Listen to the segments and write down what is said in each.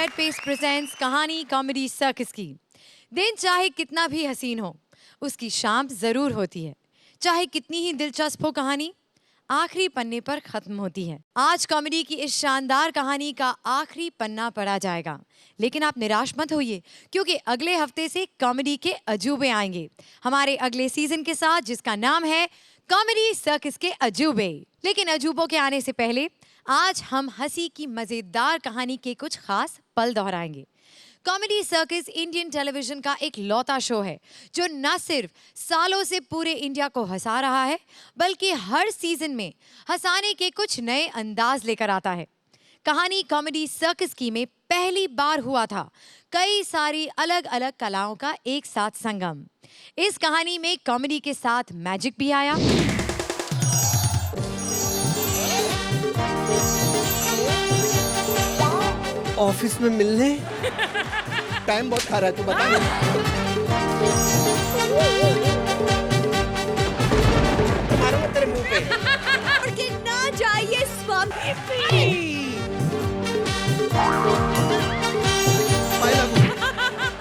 Red paste presents कहानी comedy circus की। दिन चाहे कितना भी हसीन हो, उसकी शाम जरूर होती है। चाहे कितनी ही दिलचस्प हो कहानी, आखिरी पन्ने पर खत्म होती है। आज कॉमेडी की इस शानदार कहानी का आखिरी पन्ना पढ़ा जाएगा, लेकिन आप निराश मत होइए, क्योंकि अगले हफ्ते से कॉमेडी के अजूबे आएंगे हमारे अगले सीजन के साथ, जिसका नाम है कॉमेडी सर्कस के अजूबे। लेकिन अजूबों के आने से पहले आज हम हंसी की मजेदार कहानी के कुछ खास पल दोहराएंगे। कॉमेडी सर्कस इंडियन टेलीविजन का एक लौता शो है जो न सिर्फ सालों से पूरे इंडिया को हंसा रहा है, बल्कि हर सीजन में हंसाने के कुछ नए अंदाज लेकर आता है। कहानी कॉमेडी सर्कस की में पहली बार हुआ था कई सारी अलग अलग कलाओं का एक साथ संगम। इस कहानी में कॉमेडी के साथ मैजिक भी आया। ऑफिस में मिलने टाइम बहुत खा रहा है, तू बता। मारूंगा तेरे मुंह पे। उड़ के ना जाइए स्वामी।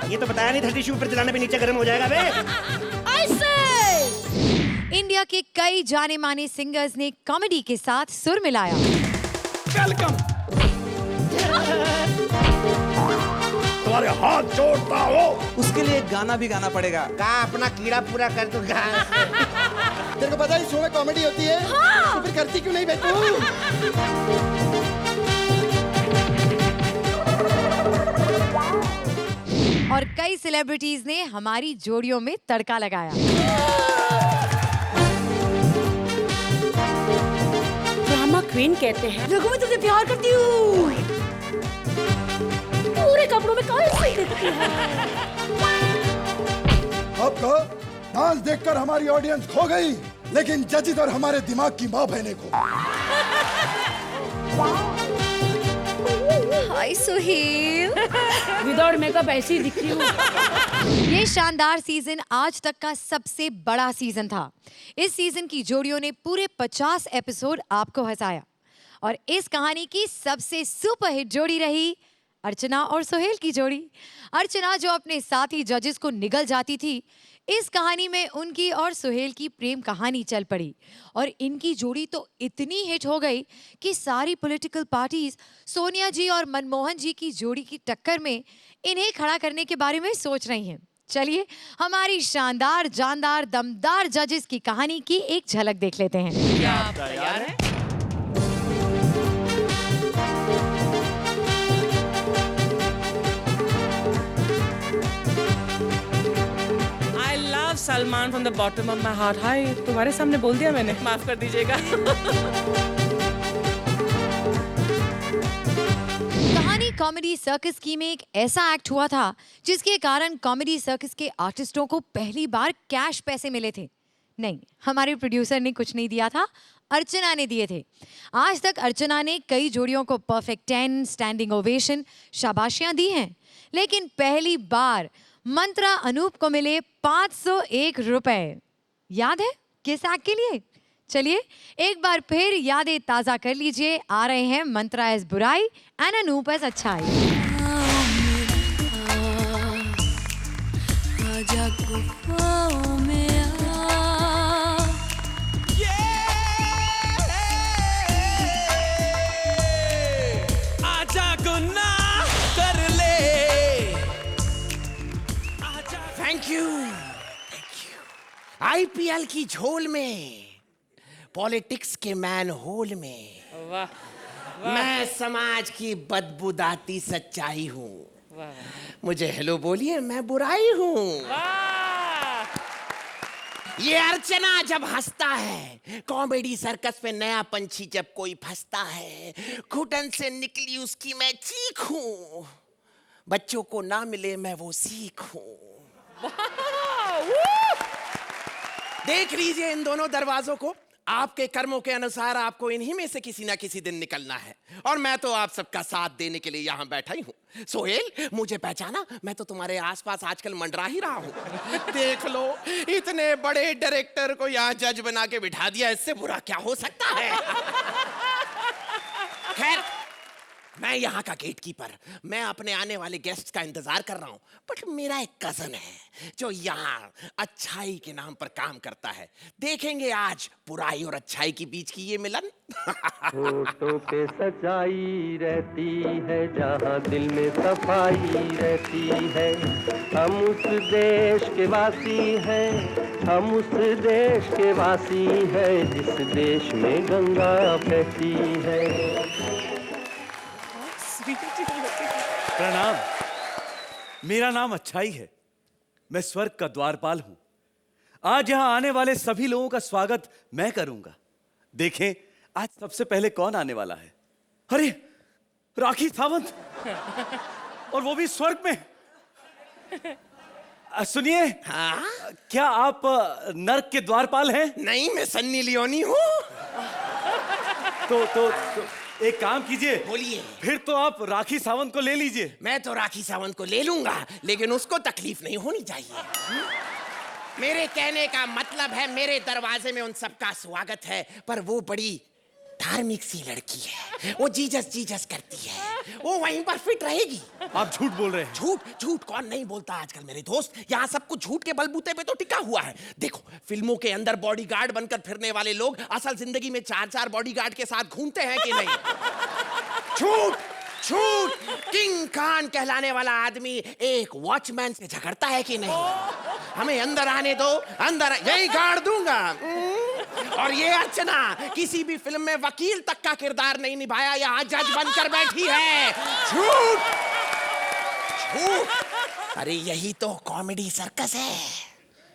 ये तो बताया नहीं था टिश्यू पेपर जलाने पे नीचे गर्म हो जाएगा बे। ऐसे इंडिया के कई जाने माने सिंगर्स ने कॉमेडी के साथ सुर मिलाया। वेलकम। तुम्हारे हाथ जोड़ता हो। उसके लिए गाना भी गाना पड़ेगा। का अपना कीड़ा पूरा कर दूंगा। तेरे को पता है शो में कॉमेडी होती है? हाँ। तो फिर करती क्यों नहीं बे तू? और कई सेलिब्रिटीज ने हमारी जोड़ियों में तड़का लगाया। ड्रामा क्वीन कहते हैं। लोगों में तुझे प्यार करती हूँ। पूरे कपड़ों में कौन सी दिखती है? अब तो डांस देखकर हमारी ऑडियंस खो गई, लेकिन जजित और हमारे दिमाग की माँ बहने को। हाय सुहेल। विदाउट मेकअप ऐसी ही दिखती हूँ। ये शानदार सीजन आज तक का सबसे बड़ा सीजन था। इस सीजन की जोड़ियों ने पूरे 50 एपिसोड आपको हंसाया, और इस कहानी की सबसे सुपरहिट जोड़ी रही अर्चना और सोहेल की जोड़ी। अर्चना जो अपने साथी जजेस को निगल जाती थी, इस कहानी में उनकी और सोहेल की प्रेम कहानी चल पड़ी, और इनकी जोड़ी तो इतनी हिट हो गई कि सारी पॉलिटिकल पार्टीज सोनिया जी और मनमोहन जी की जोड़ी की टक्कर में इन्हें खड़ा करने के बारे में सोच रही हैं। चलिए हमारी शानदार, जानदार, दमदार जजेस की कहानी की एक झलक देख लेते हैं। क्या आप तैयार हैं? Salman from the bottom of my heart. Hi, तुम्हारे सामने बोल दिया मैंने, माफ कर दीजिएगा। कहानी कॉमेडी सर्कस की में एक ऐसा एक्ट हुआ था जिसके कारण कॉमेडी सर्कस के आर्टिस्टों को पहली बार कैश पैसे मिले थे। नहीं, हमारे प्रोड्यूसर ने कुछ नहीं दिया था, अर्चना ने दिए थे। आज तक अर्चना ने कई जोड़ियों को परफेक्ट 10, स्टैंडिंग ओवेशन, शाबाशियां दी हैं, लेकिन पहली बार मंत्रा अनूप को मिले 501 रुपए। याद है किस एक्ट के लिए? चलिए एक बार फिर यादें ताजा कर लीजिए। आ रहे हैं मंत्रा एज बुराई एंड अनूप एज अच्छाई। Thank you. आईपीएल की झोल में, पॉलिटिक्स के मैन होल में, वाह। मैं समाज की बदबूदाती सच्चाई हूँ। मुझे हेलो बोलिए, मैं बुराई हूँ। ये अर्चना जब हंसता है, कॉमेडी सर्कस में नया पंछी जब कोई फंसता है, घुटन से निकली उसकी मैं चीख हूँ। बच्चों को ना मिले मैं वो सीखूं। देख लीजिए इन दोनों दरवाजों को। आपके कर्मों के अनुसार आपको इन्हीं में से किसी ना किसी दिन निकलना है, और मैं तो आप सबका साथ देने के लिए यहाँ बैठा ही हूँ। सोहेल, मुझे पहचाना? मैं तो तुम्हारे आसपास आजकल मंडरा ही रहा हूँ। देख लो, इतने बड़े डायरेक्टर को यहाँ जज बना के बिठा दिया, इससे बुरा क्या हो सकता है? खैर, मैं यहाँ का गेटकीपर, मैं अपने आने वाले गेस्ट का इंतजार कर रहा हूँ, बट मेरा एक कजन है जो यहाँ अच्छाई के नाम पर काम करता है। देखेंगे आज बुराई और अच्छाई के बीच की ये मिलन। होठों पे सच्चाई रहती है, जहाँ दिल में सफाई रहती है। हम उस देश के वासी हैं, हम उस देश के वासी हैं, जिस देश में गंगा बहती है। प्रणाम। मेरा नाम अच्छाई है, मैं स्वर्ग का द्वारपाल हूं। आज यहां आने वाले सभी लोगों का स्वागत मैं करूंगा। देखें आज सबसे पहले कौन आने वाला है। अरे राखी सावंत, और वो भी स्वर्ग में। सुनिए, हाँ? क्या आप नर्क के द्वारपाल हैं? नहीं, मैं सन्नी लियोनी हूँ। तो एक काम कीजिए, बोलिए। फिर तो आप राखी सावंत को ले लीजिए। मैं तो राखी सावंत को ले लूंगा, लेकिन उसको तकलीफ नहीं होनी चाहिए। मेरे कहने का मतलब है मेरे दरवाजे में उन सबका स्वागत है, पर वो बड़ी धार्मिक सी लड़की है, वो जीजस जीजस करती है, वो वहीं पर फिट रहेगी। आप झूठ बोल रहे हैं। झूठ झूठ कौन नहीं बोलता आजकल मेरे दोस्त। यहाँ सब कुछ झूठ के बलबूते पे तो टिका हुआ है। देखो, फिल्मों के अंदर बॉडीगार्ड बनकर फिरने वाले लोग असल जिंदगी में 4-4 बॉडीगार्ड के साथ घूमते हैं कि नहीं? झूठ झूठ। किंग खान कहलाने वाला आदमी एक वॉचमैन से झगड़ता है कि नहीं? हमें अंदर आने दो, अंदर यही गाड़ दूंगा। और ये अर्चना किसी भी फिल्म में वकील तक का किरदार नहीं निभाया, यहाँ जज बनकर बैठी है। झूठ झूठ। अरे यही तो कॉमेडी सर्कस है।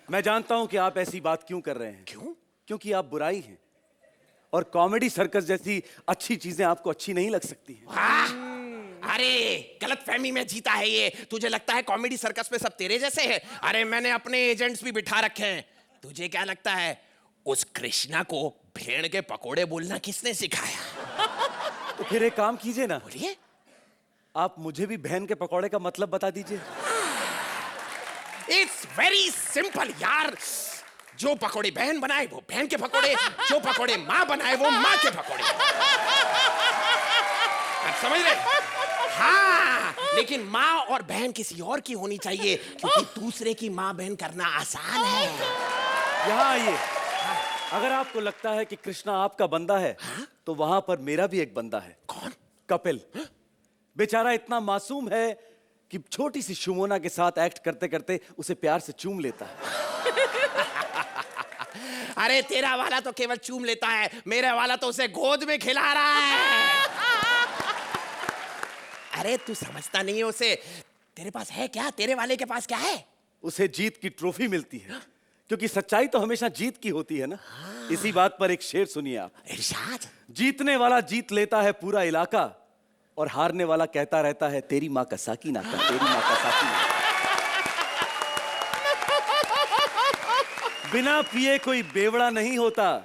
मैं जानता हूं कि आप ऐसी बात क्यों कर रहे हैं। क्यों? क्योंकि आप बुराई हैं, और कॉमेडी सर्कस जैसी अच्छी चीजें आपको अच्छी नहीं लग सकती हैं। वाह! अरे गलत फहमी में जीता है ये। तुझे लगता है कॉमेडी सर्कस में सब तेरे जैसे हैं? अरे मैंने अपने एजेंट्स भी बिठा रखे हैं। तुझे क्या लगता है उस कृष्णा को भेड़ के पकोड़े बोलना किसने सिखाया? तो फिर एक काम कीजिए ना, बोलिए। आप मुझे भी बहन के पकौड़े का मतलब बता दीजिए। इट्स वेरी सिंपल यार। जो पकोड़े बहन बनाए वो बहन के पकोड़े, जो पकोड़े माँ बनाए वो माँ के पकोड़े। आप समझ रहे? हाँ, लेकिन माँ और बहन किसी और की होनी चाहिए, क्योंकि दूसरे की माँ बहन करना आसान है। यहाँ आइए। अगर आपको लगता है कि कृष्णा आपका बंदा है, तो वहां पर मेरा भी एक बंदा है। कौन? कपिल। बेचारा इतना मासूम है कि छोटी सी शुमोना के साथ एक्ट करते करते उसे प्यार से चूम लेता है। अरे तेरा वाला तो केवल चूम लेता है, मेरे वाला तो उसे गोद में खिला रहा है। अरे तू समझता नहीं है उसे। तेरे पास है क्या? तेरे वाले के पास क्या है? उसे जीत की ट्रॉफी मिलती है, क्योंकि सच्चाई तो हमेशा जीत की होती है ना। इसी बात पर एक शेर सुनिए आप। इरशाद। जीतने वाला जीत लेता है पूरा इलाका, और हारने वाला कहता रहता है तेरी माँ का साकी नाका, तेरी माँ का साकी नाका। बिना पिए कोई बेवड़ा नहीं होता,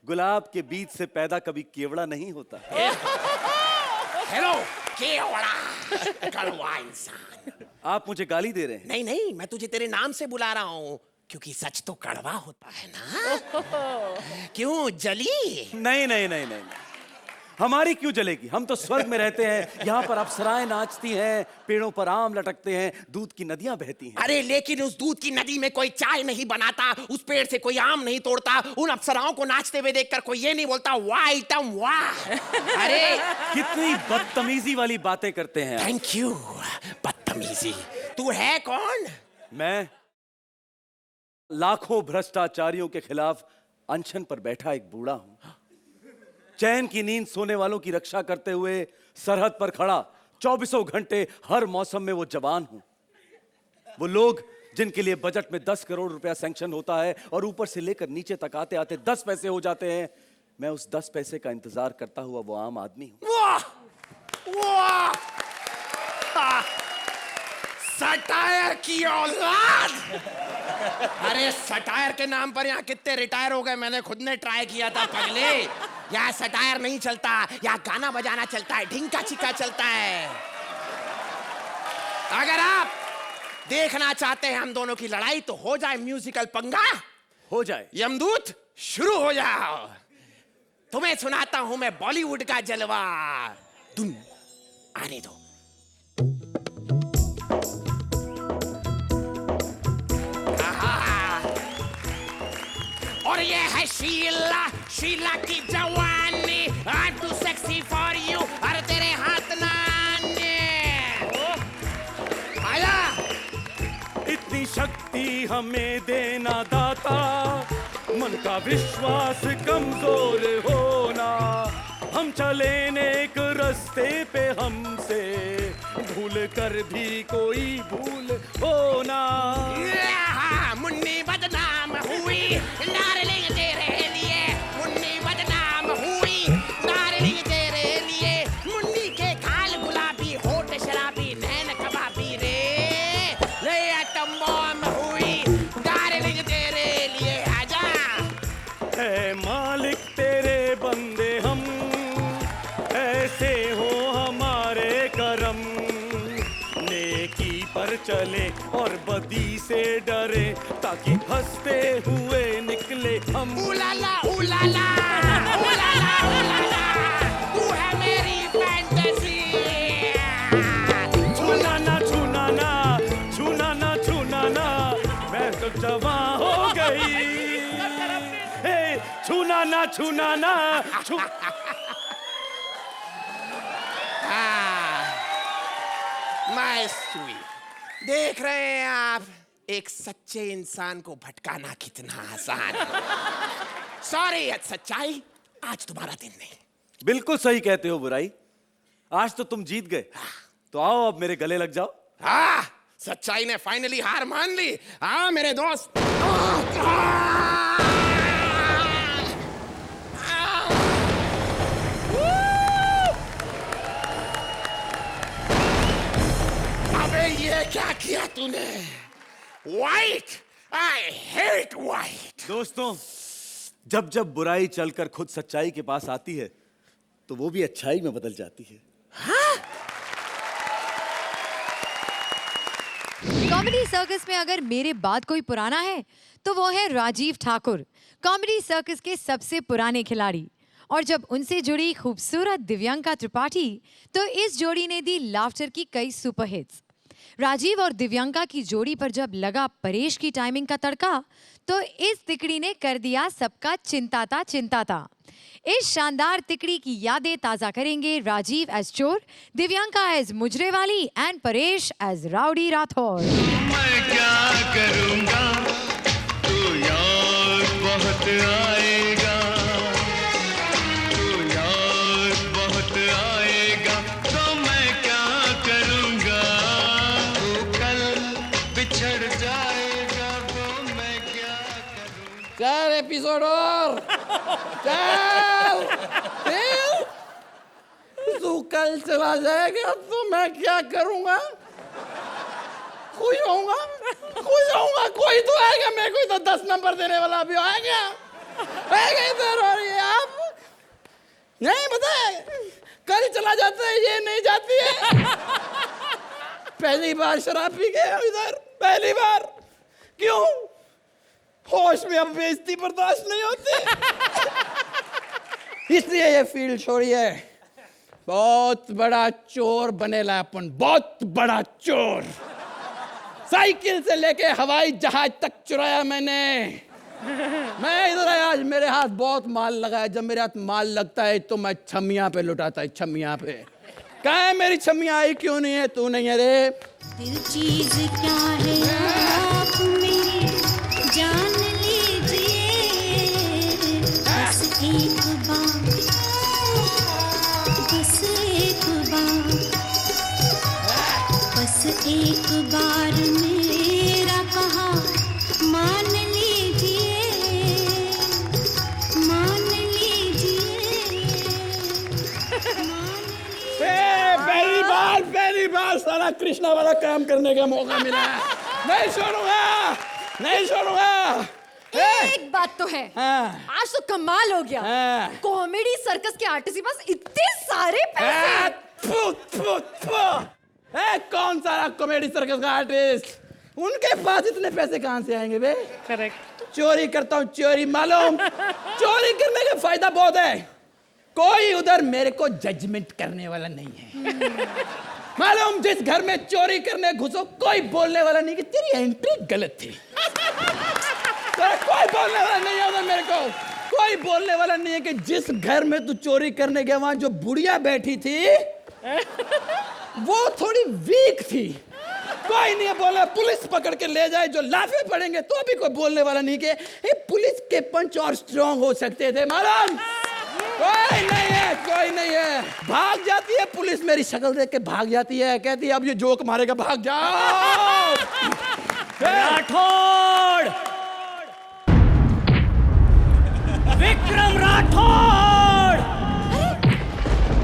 गुलाब के बीज से पैदा कभी केवड़ा नहीं होता। हेलो केवड़ा, कड़वा इंसान। आप मुझे गाली दे रहे हैं। नहीं नहीं, मैं तुझे तेरे नाम से बुला रहा हूँ, क्योंकि सच तो कड़वा होता है ना। क्यों जली? नहीं नहीं नहीं नहीं, हमारी क्यों जलेगी? हम तो स्वर्ग में रहते हैं, यहाँ पर अप्सराएं नाचती हैं, पेड़ों पर आम लटकते हैं, दूध की नदियां बहती हैं। अरे लेकिन उस दूध की नदी में कोई चाय नहीं बनाता, उस पेड़ से कोई आम नहीं तोड़ता, उन अप्सराओं को नाचते हुए देखकर कोई ये नहीं बोलता वाह आइटम वाह। अरे कितनी बदतमीजी वाली बातें करते हैं। Thank you. बदतमीजी? तू है कौन? मैं लाखों भ्रष्टाचारियों के खिलाफ अनशन पर बैठा एक बूढ़ा हूं। चैन की नींद सोने वालों की रक्षा करते हुए सरहद पर खड़ा 24 घंटे हर मौसम में वो जवान हूं। वो लोग जिनके लिए बजट में 10 करोड़ रुपया सैंक्शन होता है और ऊपर से लेकर नीचे तक आते आते 10 पैसे हो जाते हैं, मैं उस 10 पैसे का इंतजार करता हुआ वो आम आदमी हूं। वाह वाह, सटायर की औलाद। अरे सटायर के नाम पर यहाँ कितने रिटायर हो गए, मैंने खुद ने ट्राई किया था पगले। यहाँ सटायर नहीं चलता, यहाँ गाना बजाना चलता है, ढिंका चिक्का चलता है। अगर आप देखना चाहते हैं हम दोनों की लड़ाई, तो हो जाए म्यूजिकल पंगा। हो जाए। यमदूत शुरू हो जाओ। तुम्हें सुनाता हूं मैं बॉलीवुड का जलवा। दुम आने दो। और ये है शीला, शीला की जवानी। I'm too sexy for you, अरे तेरे हाथ नाने। आया। इतनी शक्ति हमें देना दाता, मन का विश्वास कमजोर होना। हम चले नेक रास्ते पे, हमसे भूल कर भी कोई भूल होना। मुन्नी बदनाम हुई डार्लिंग तेरे लिए, मुन्नी बदनाम हुई डार्लिंग तेरे लिए। मुन्नी के खाल गुलाबी, होठ शराबी, नैन कबाबी रे। ले एटम बम हुई डार्लिंग तेरे लिए, आजा। है मालिक तेरे बंदे हम, ऐसे हो हमारे करम। नेकी पर चले और बदी से डरे, ताकि हंसते हुए निकले हम। उलाला उलाला उलाला उलाला, तू है मेरी फैंटेसी। छूना ना छूना ना, छूना ना छूना ना, मैं तो जवान हो गई। हे छूना ना छूना ना, माय स्वीट, देख रहे हैं आप एक सच्चे इंसान को भटकाना कितना आसान है। सॉरी सच्चाई, आज तुम्हारा दिन नहीं। बिल्कुल सही कहते हो बुराई, आज तो तुम जीत गए। तो आओ अब मेरे गले लग जाओ। हाँ, सच्चाई ने फाइनली हार मान ली। हाँ मेरे दोस्त। अबे ये क्या किया तूने? White, I hate white. दोस्तों, जब जब बुराई चलकर खुद सच्चाई के पास आती है, तो वो भी अच्छाई में बदल जाती है। कॉमेडी सर्कस में अगर मेरे बाद कोई पुराना है तो वो है राजीव ठाकुर, कॉमेडी सर्कस के सबसे पुराने खिलाड़ी। और जब उनसे जुड़ी खूबसूरत दिव्यांका त्रिपाठी, तो इस जोड़ी ने दी लाफ्टर की कई सुपर हिट्स। राजीव और दिव्यांका की जोड़ी पर जब लगा परेश की टाइमिंग का तड़का, तो इस तिकड़ी ने कर दिया सबका चिंताता। इस शानदार तिकड़ी की यादें ताज़ा करेंगे राजीव एज चोर, दिव्यांका एज मुजरे वाली एंड परेश एज राउडी राठौर। मैं क्या करूंगा, तू याद बहुत आएगा, तू याद बहुत आएगा, तो मैं क्या करूंगा, तू कल बिछड़ जाएगा, तो मैं क्या करूंगा। 4 एपिसोड और चल, तू कल चला जाएगा तो मैं क्या करूंगा? कोई होऊंगा, कोई तो आएगा। मेरे को तो 10 नंबर देने वाला भी आएगा इधर। और ये आप नहीं बताए, कल चला जाता है, ये नहीं जाती है। पहली बार शराब पी गया इधर, पहली बार। क्यों? होश में अब बेइज्जती बर्दाश्त नहीं होती। इसलिए ये फील्ड छोड़िए। बहुत बड़ा चोर बनेला अपन, बहुत बड़ा चोर। साइकिल से लेके हवाई जहाज तक चुराया मैंने। मैं इधर आया, आज मेरे हाथ बहुत माल लगा है। जब मेरे हाथ माल लगता है तो मैं छमिया पे लुटाता है, छमिया पे। कहाँ है मेरी छमिया? आई क्यों नहीं है? तू नहीं है रे। दिल चीज क्या है आप मेरी जान लीजिए, बस एक बार, बस एक बार, बस एक बार मेरा कहा मान लीजिए, मान लीजिए, पहली बार सारा कृष्णा वाला काम करने का मौका मिला है। नहीं छोड़ूंगा। एक बात तो है, आज तो कमाल हो गया। कॉमेडी सर्कस के आर्टिस्ट के पास इतने सारे पैसे। कौन सारा कॉमेडी सर्कस का आर्टिस्ट? उनके पास इतने पैसे कहां से आएंगे बे? करेक्ट। चोरी करता हूँ, चोरी मालूम। चोरी करने का फायदा बहुत है। कोई उधर मेरे को जजमेंट करने वाला नहीं है। मालूम, जिस घर में चोरी करने घुसो कोई बोलने वाला नहीं कि तेरी एंट्री गलत थी। कोई बोलने वाला नहीं है उधर मेरे को। कोई बोलने वाला नहीं है कि जिस घर में तू चोरी करने गया वहां जो बुढ़िया बैठी थी वो थोड़ी वीक थी। कोई नहीं बोला, पुलिस पकड़ के ले जाए जो लाफे पड़ेंगे तो भी कोई बोलने वाला नहीं कि पुलिस के पंच और स्ट्रांग हो सकते थे। मालूम, कोई नहीं है, कोई नहीं है। भाग जाती है पुलिस, मेरी शक्ल देख के भाग जाती है, कहती है अब ये जोक मारेगा, भाग जाओ। राठौड़, विक्रम राठौड़,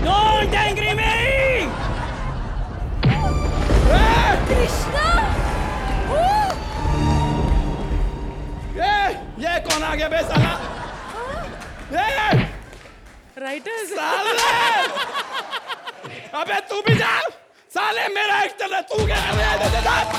डोंट एंग्री मी। कृष्णा, ये कौन आ गया बे साला? राइटर साले, अबे तू भी जा। साले मेरा एक्ट चल रहा है, तू क्या कर रहा है?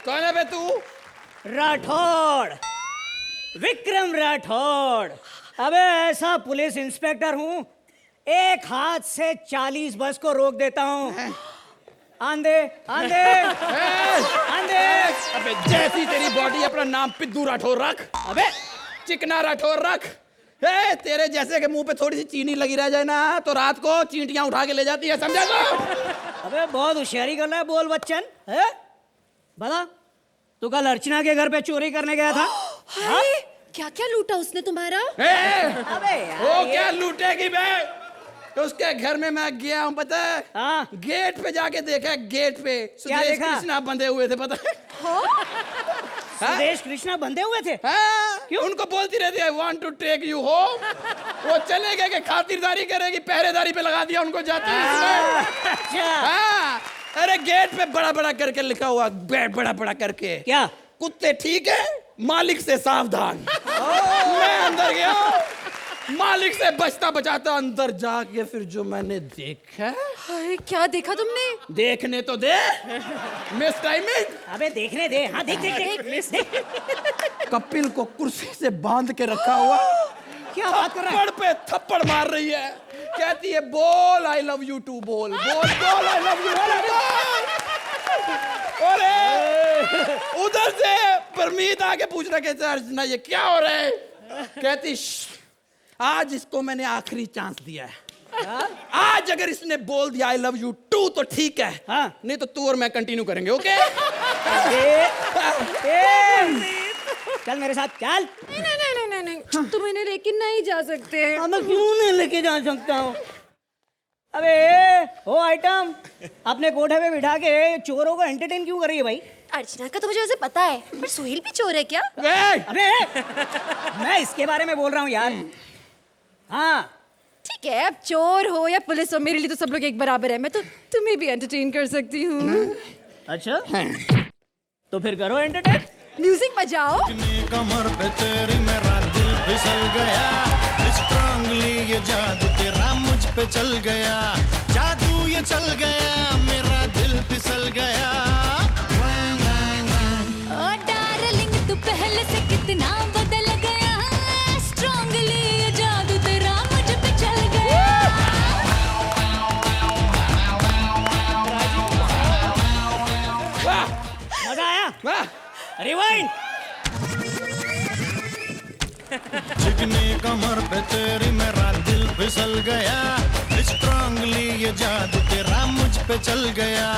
कौन है बे तू? राठौड़, विक्रम राठौड़। अबे ऐसा पुलिस इंस्पेक्टर हूँ, एक हाथ से 40 बस को रोक देता हूँ। आंधे आंधे आंधे। अबे जैसी तेरी बॉडी, अपना नाम पिद्दू राठौर रख। अबे चिकना राठौर रख। तेरे जैसे के मुंह पे थोड़ी सी चीनी लगी रह जाए ना तो रात को चींटियां उठा के ले जाती है, समझा तो? अबे बहुत होशियारी कर रहा है, बोल बच्चन। बता, तू कल अर्चना के घर पे चोरी करने गया था? क्या क्या लूटा उसने तुम्हारा? अबे यार, वो क्या लूटेगी बे? उसके घर में मैं गया हूँ, पता है? हाँ? गेट पे जाके देखा, गेट पे क्या सुदेश देखा? कृष्णा बंधे हुए थे, पता है? सुदेश कृष्णा बंधे हुए थे? क्यों? उनको बोलती रहती है, I want to take you home। वो चले गए कि खातिरदारी करेगी, पहरेदारी पे लगा दिया उनको, जाती है। अच्छा। अरे गेट पे बड़ा बड़ा करके लिखा हुआ, बड़ा बड़ा करके, क्या? कुत्ते ठीक है, मालिक से सावधान। मैं अंदर गया, मालिक से बचता बचाता अंदर जाके फिर जो मैंने देखा। क्या देखा तुमने? देखने तो दे, मिस टाइमिंग। अबे देखने दे। हाँ देख देख देख, देख। कपिल को कुर्सी से बांध के रखा हुआ, क्या बात कर रहा है? थप्पड़ पे थप्पड़ मार रही है, कहती है बोल आई लव यू टू, बोल बोल बोल आई लव यू टू। अरे उधर से परमीत आके पूछ रहा, कहते अर्चना ये क्या हो रहा है? कहती आज इसको मैंने आखिरी चांस दिया है, आज अगर इसने बोल दिया आई लव यू टू तो ठीक है, हाँ? नहीं तो तू और मैं कंटिन्यू करेंगे, ओके? चल मेरे साथ चल। नहीं, तुम इन्हें लेके नहीं जा सकते। मैं क्यों नहीं लेके जा सकता हूँ? अबे ओ आइटम, अपने कोठे पे बिठा के चोरों को एंटरटेन क्यों कर रही है भाई? अर्चना का तो मुझे वैसे पता है, पर सोहेल भी चोर है क्या? अबे मैं इसके बारे में बोल रहा हूँ यार। हाँ ठीक है, अब चोर हो या पुलिस हो, मेरे लिए तो सब लोग एक बराबर है। मैं तो तुम्हें भी एंटरटेन कर सकती हूँ। अच्छा, तो फिर करो एंटरटेन। म्यूजिक बजाओ। कमर पे तेरी मेरा दिल फिसल गया, स्ट्रांगली ये जादू तेरा मुझ पे चल गया, जादू ये चल गया, मेरा दिल फिसल गया। ओ डार्लिंग तू पहले से कितना बदल गया, स्ट्रांगली ये जादू तेरा मुझ पे चल गया। मजा आया? रिवाइंड। चिकनी कमर पे तेरी मेरा दिल फिसल गया, स्ट्रांगली ये जादू तेरा मुझ पे चल गया,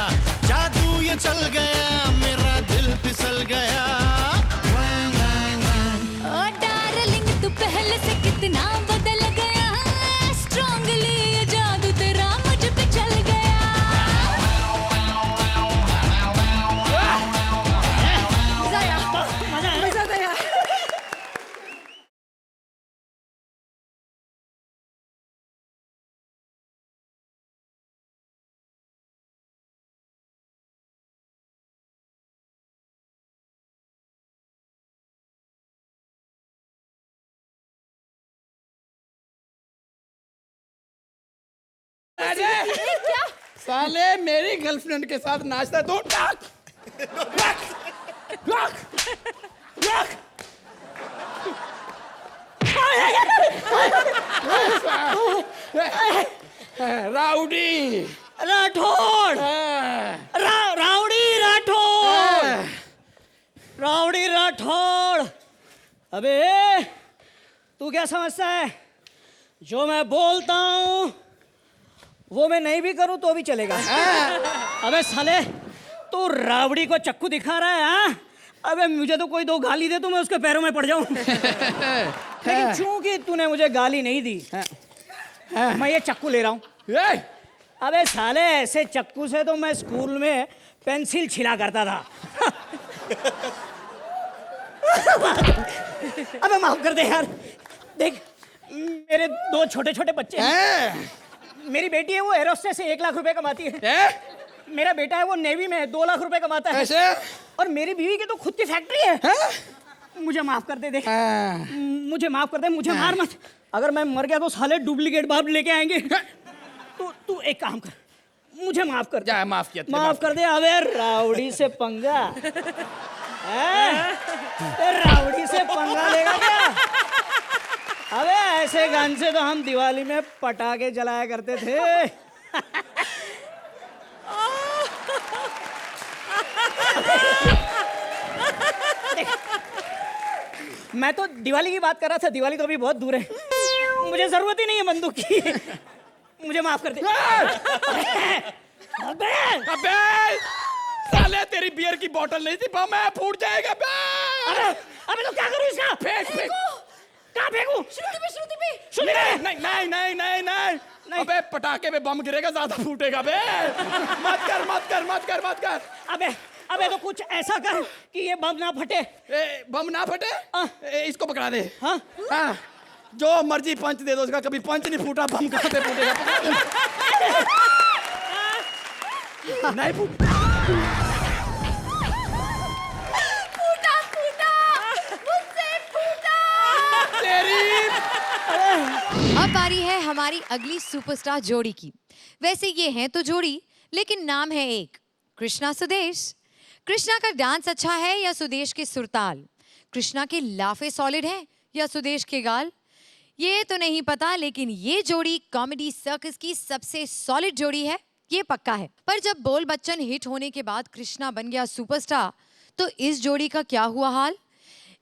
जादू ये चल गया, मेरा दिल फिसल गया। ओ डार्लिंग तू पहले से कितना बदल गया, स्ट्रांगली ये जादू तेरा मुझ पे चल गया। मजा आया। ये क्या? साले मेरी गर्लफ्रेंड के साथ नाचता है तो rowdy Rathore rowdy Rathore rowdy Rathore. अबे तू क्या समझता है जो मैं बोलता हूँ वो मैं नहीं भी करूँ तो भी चलेगा? अबे साले तू रावड़ी को चक्कू दिखा रहा है हाँ? अबे मुझे तो कोई दो गाली दे तो मैं उसके पैरों में पड़ जाऊं। लेकिन चूंकि तूने मुझे गाली नहीं दी मैं ये चक्कू ले रहा हूँ। अबे साले ऐसे चक्कू से तो मैं स्कूल में पेंसिल छिला करता था। अबे माफ कर दे यार। देख मेरे दो छोटे छोटे बच्चे हैं। मेरी बेटी है वो एरोस्टेस से 1 लाख रुपए कमाती है। मेरा बेटा है वो नेवी में 2 लाख रुपए कमाता है। ऐसे? और मेरी बीवी की तो खुद की फैक्ट्री है। मुझे माफ कर दे देख। मुझे माफ कर दे, मुझे मार मत। अगर मैं मर गया तो साले डुप्लीकेट बाप लेके आएंगे। तू एक काम कर, मुझे माफ कर। जा माफ किया। माफ कर दे। अबे रावड़ी से पंगा रावड़ी से पंगा लेगा क्या? अबे ऐसे गन से तो हम दिवाली में पटाखे जलाया करते थे। मैं तो दिवाली की बात कर रहा था। दिवाली तो अभी बहुत दूर है, मुझे जरूरत ही नहीं है बंदूक की। मुझे माफ कर दे। अबे साले तेरी बियर की बोतल नहीं थी मैं फूट जाएगा। अबे तो क्या करूं इसका? फेंक फेंक। कहाँ फेंकू? श्रुति पे। नहीं नहीं नहीं नहीं। अबे पटाखे पे बम गिरेगा ज्यादा फूटेगा बे। मत कर मत कर मत कर मत कर। अबे तो कुछ ऐसा कर कि ये बम ना फटे। बम ना फटे? इसको पकड़ा दे। हाँ जो मर्जी पंच दे दो उसका कभी पंच नहीं फूटा बम कहाँ पे फूटेगा? नहीं फूटा। मुझसे फूटा। अब बारी है हमारी अगली सुपरस्टार जोड़ी की। वैसे ये है तो जोड़ी लेकिन नाम है एक, कृष्णा सुदेश। कृष्णा का डांस अच्छा है या सुदेश के सुरताल? कृष्णा के लाफे सॉलिड हैं या सुदेश के गाल? ये तो नहीं पता, लेकिन ये जोड़ी कॉमेडी सर्कस की सबसे सॉलिड जोड़ी है, ये पक्का है। पर जब बोल बच्चन हिट होने के बाद कृष्णा बन गया सुपरस्टार, तो इस जोड़ी का क्या हुआ हाल?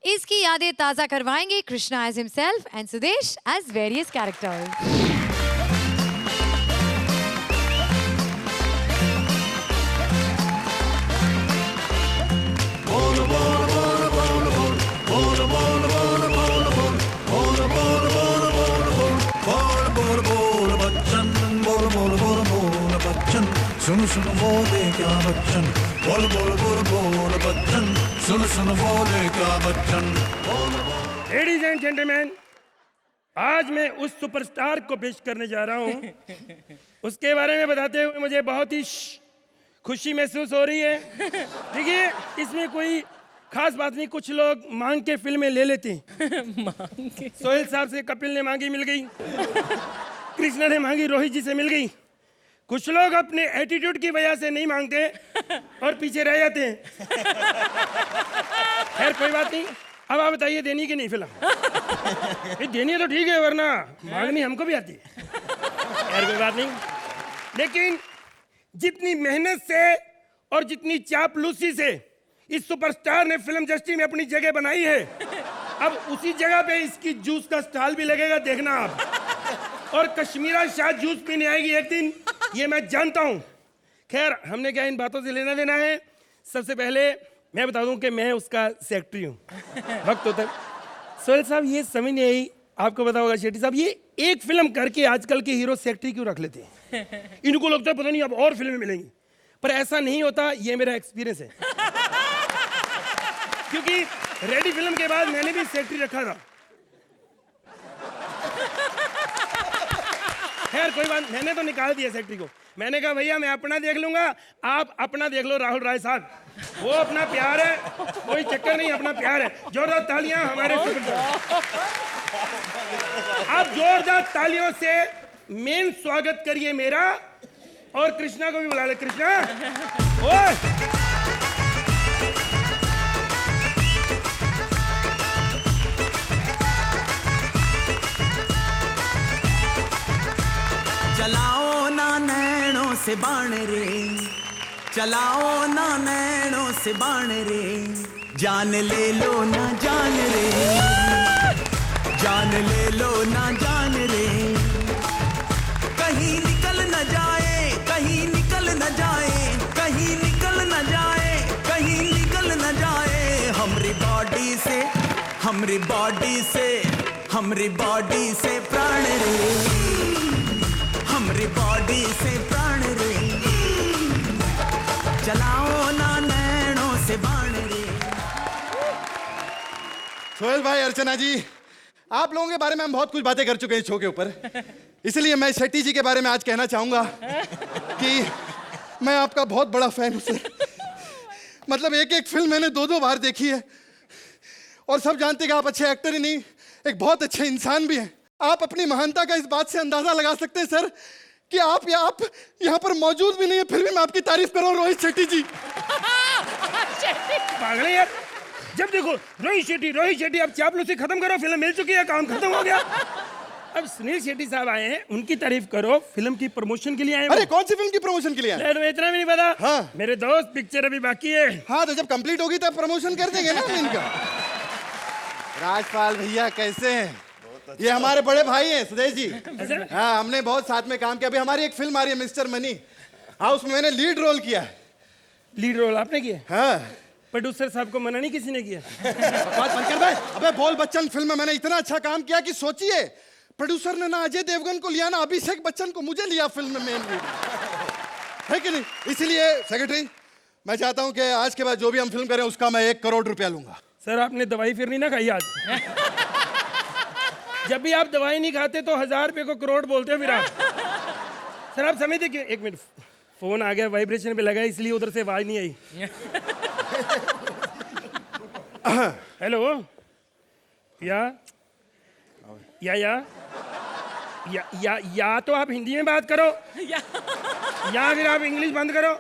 इसकी यादें ताजा करवाएंगे Krishna as himself and Sudesh as various characters. सुन सुन बोले क्या बच्चन, बोल बोल बोल बोल बच्चन, सुन सुन बोले क्या बच्चन। लेडीज एंड जेंटलमैन, आज मैं उस सुपरस्टार को पेश करने जा रहा हूँ। उसके बारे में बताते हुए मुझे बहुत ही खुशी महसूस हो रही है। देखिए इसमें कोई खास बात नहीं, कुछ लोग मांग के फिल्में ले लेते हैं। सोहेल साहब से कपिल ने मांगी मिल गई, कृष्णा ने मांगी रोहित जी से मिल गई। कुछ लोग अपने एटीट्यूड की वजह से नहीं मांगते और पीछे रह जाते हैं। खैर कोई बात नहीं, अब आप बताइए देनी कि नहीं फिल्म? देनी है तो ठीक है, वरना मांगनी हमको भी आती है। खैर कोई बात नहीं, लेकिन जितनी मेहनत से और जितनी चापलूसी से इस सुपरस्टार ने फिल्म इंडस्ट्री में अपनी जगह बनाई है, अब उसी जगह पे इसकी जूस का स्टॉल भी लगेगा, देखना आप। और कश्मीरा शाह जूस पीने आएगी एक दिन, ये मैं जानता हूं। खैर हमने क्या इन बातों से लेना देना है। सबसे पहले मैं बता दूं कि मैं उसका सेक्रेटरी हूं। वक्त होता है सोहेल साहब, ये समझ नहीं आई, आपको पता होगा शेट्टी साहब, ये एक फिल्म करके आजकल के हीरो सेक्रेटरी क्यों रख लेते हैं? इनको लगता है पता नहीं अब और फिल्में मिलेंगी, पर ऐसा नहीं होता। ये मेरा एक्सपीरियंस है, क्योंकि रेडी फिल्म के बाद मैंने भी सेक्रेटरी रखा था। खैर कोई बात, मैंने तो निकाल दिया सेक्रेटरी को। मैंने कहा भैया मैं अपना देख लूंगा, आप अपना देख लो राहुल राय साहब, वो अपना प्यार है, कोई चक्कर नहीं, अपना प्यार है। जोरदार तालियां हमारे आप जोरदार तालियों से मेन स्वागत करिए मेरा और कृष्णा को भी बुला ले। कृष्णा, ओए चलाओ ना नैनों से बाण रे, चलाओ ना नैनों से बाण रे, जान ले लो ना जान रे, जान ले लो ना जान रे, कहीं निकल न जाए, कहीं निकल न जाए, कहीं निकल न जाए, कहीं निकल न जाए हमरी बॉडी से, हमरी बॉडी से, हमरी बॉडी से प्राण रे, हमरी बॉडी से प्राण रे, चलाओ ना नैनों से बाण रे। सोहेल भाई, अर्चना जी, आप लोगों के बारे में हम बहुत कुछ बातें कर चुके हैं शो के ऊपर, इसलिए मैं शेट्टी जी के बारे में आज कहना चाहूंगा कि मैं आपका बहुत बड़ा फैन हूं सर। मतलब एक एक फिल्म मैंने 2-2 बार देखी है और सब जानते कि आप अच्छे एक्टर ही नहीं, एक बहुत अच्छे इंसान भी हैं। आप अपनी महानता का इस बात से अंदाजा लगा सकते हैं सर कि आप यहाँ पर मौजूद भी नहीं है, फिर भी मैं आपकी तारीफ कर रहा हूँ रोहित शेट्टी जी। पागल है यार, जब देखो रोहित शेट्टी, अब चापलूसी खत्म करो, फिल्म मिल चुकी है, काम खत्म हो गया। अब सुनील शेट्टी साहब आए हैं, उनकी तारीफ करो, फिल्म की प्रमोशन के लिए आए हैं। अरे कौन सी फिल्म की प्रमोशन के लिए आए? तुम्हें इतना भी नहीं पता? हाँ। मेरे दोस्त, पिक्चर अभी बाकी है। हाँ, तो जब कंप्लीट होगी तब प्रमोशन कर देंगे ना हम इनका। राजपाल भैया कैसे हैं? ये हमारे बड़े भाई हैं सुदेश जी। हाँ, हमने बहुत साथ में काम किया। अभी हमारी एक फिल्म आ रही है मिस्टर मनी, हाँ, उसमें मैंने लीड रोल किया है। लीड रोल आपने किया? हाँ। प्रोड्यूसर साहब को मना नहीं किसी ने किया? बात बंद कर दे। अबे बोल बच्चन फिल्म में मैंने इतना अच्छा काम किया कि सोचिए, प्रोड्यूसर ने ना अजय देवगन को लिया ना अभिषेक बच्चन को, मुझे लिया फिल्म में मेन लीड, है कि नहीं? इसलिए सेक्रेटरी, मैं चाहता हूं कि आज के बाद जो भी हम फिल्म करें उसका मैं 1 करोड़ रुपया लूंगा। सर, आपने दवाई फिर नहीं ना खाई आज? जब भी आप दवाई नहीं खाते तो 1000 रुपए को करोड़ बोलते हो फिर आप। सर आप समझते क्यों? एक मिनट, फोन आ गया, वाइब्रेशन पे लगा, इसलिए उधर से आवाज नहीं आई। हेलो, या तो आप हिंदी में बात करो या फिर आप इंग्लिश बंद करो,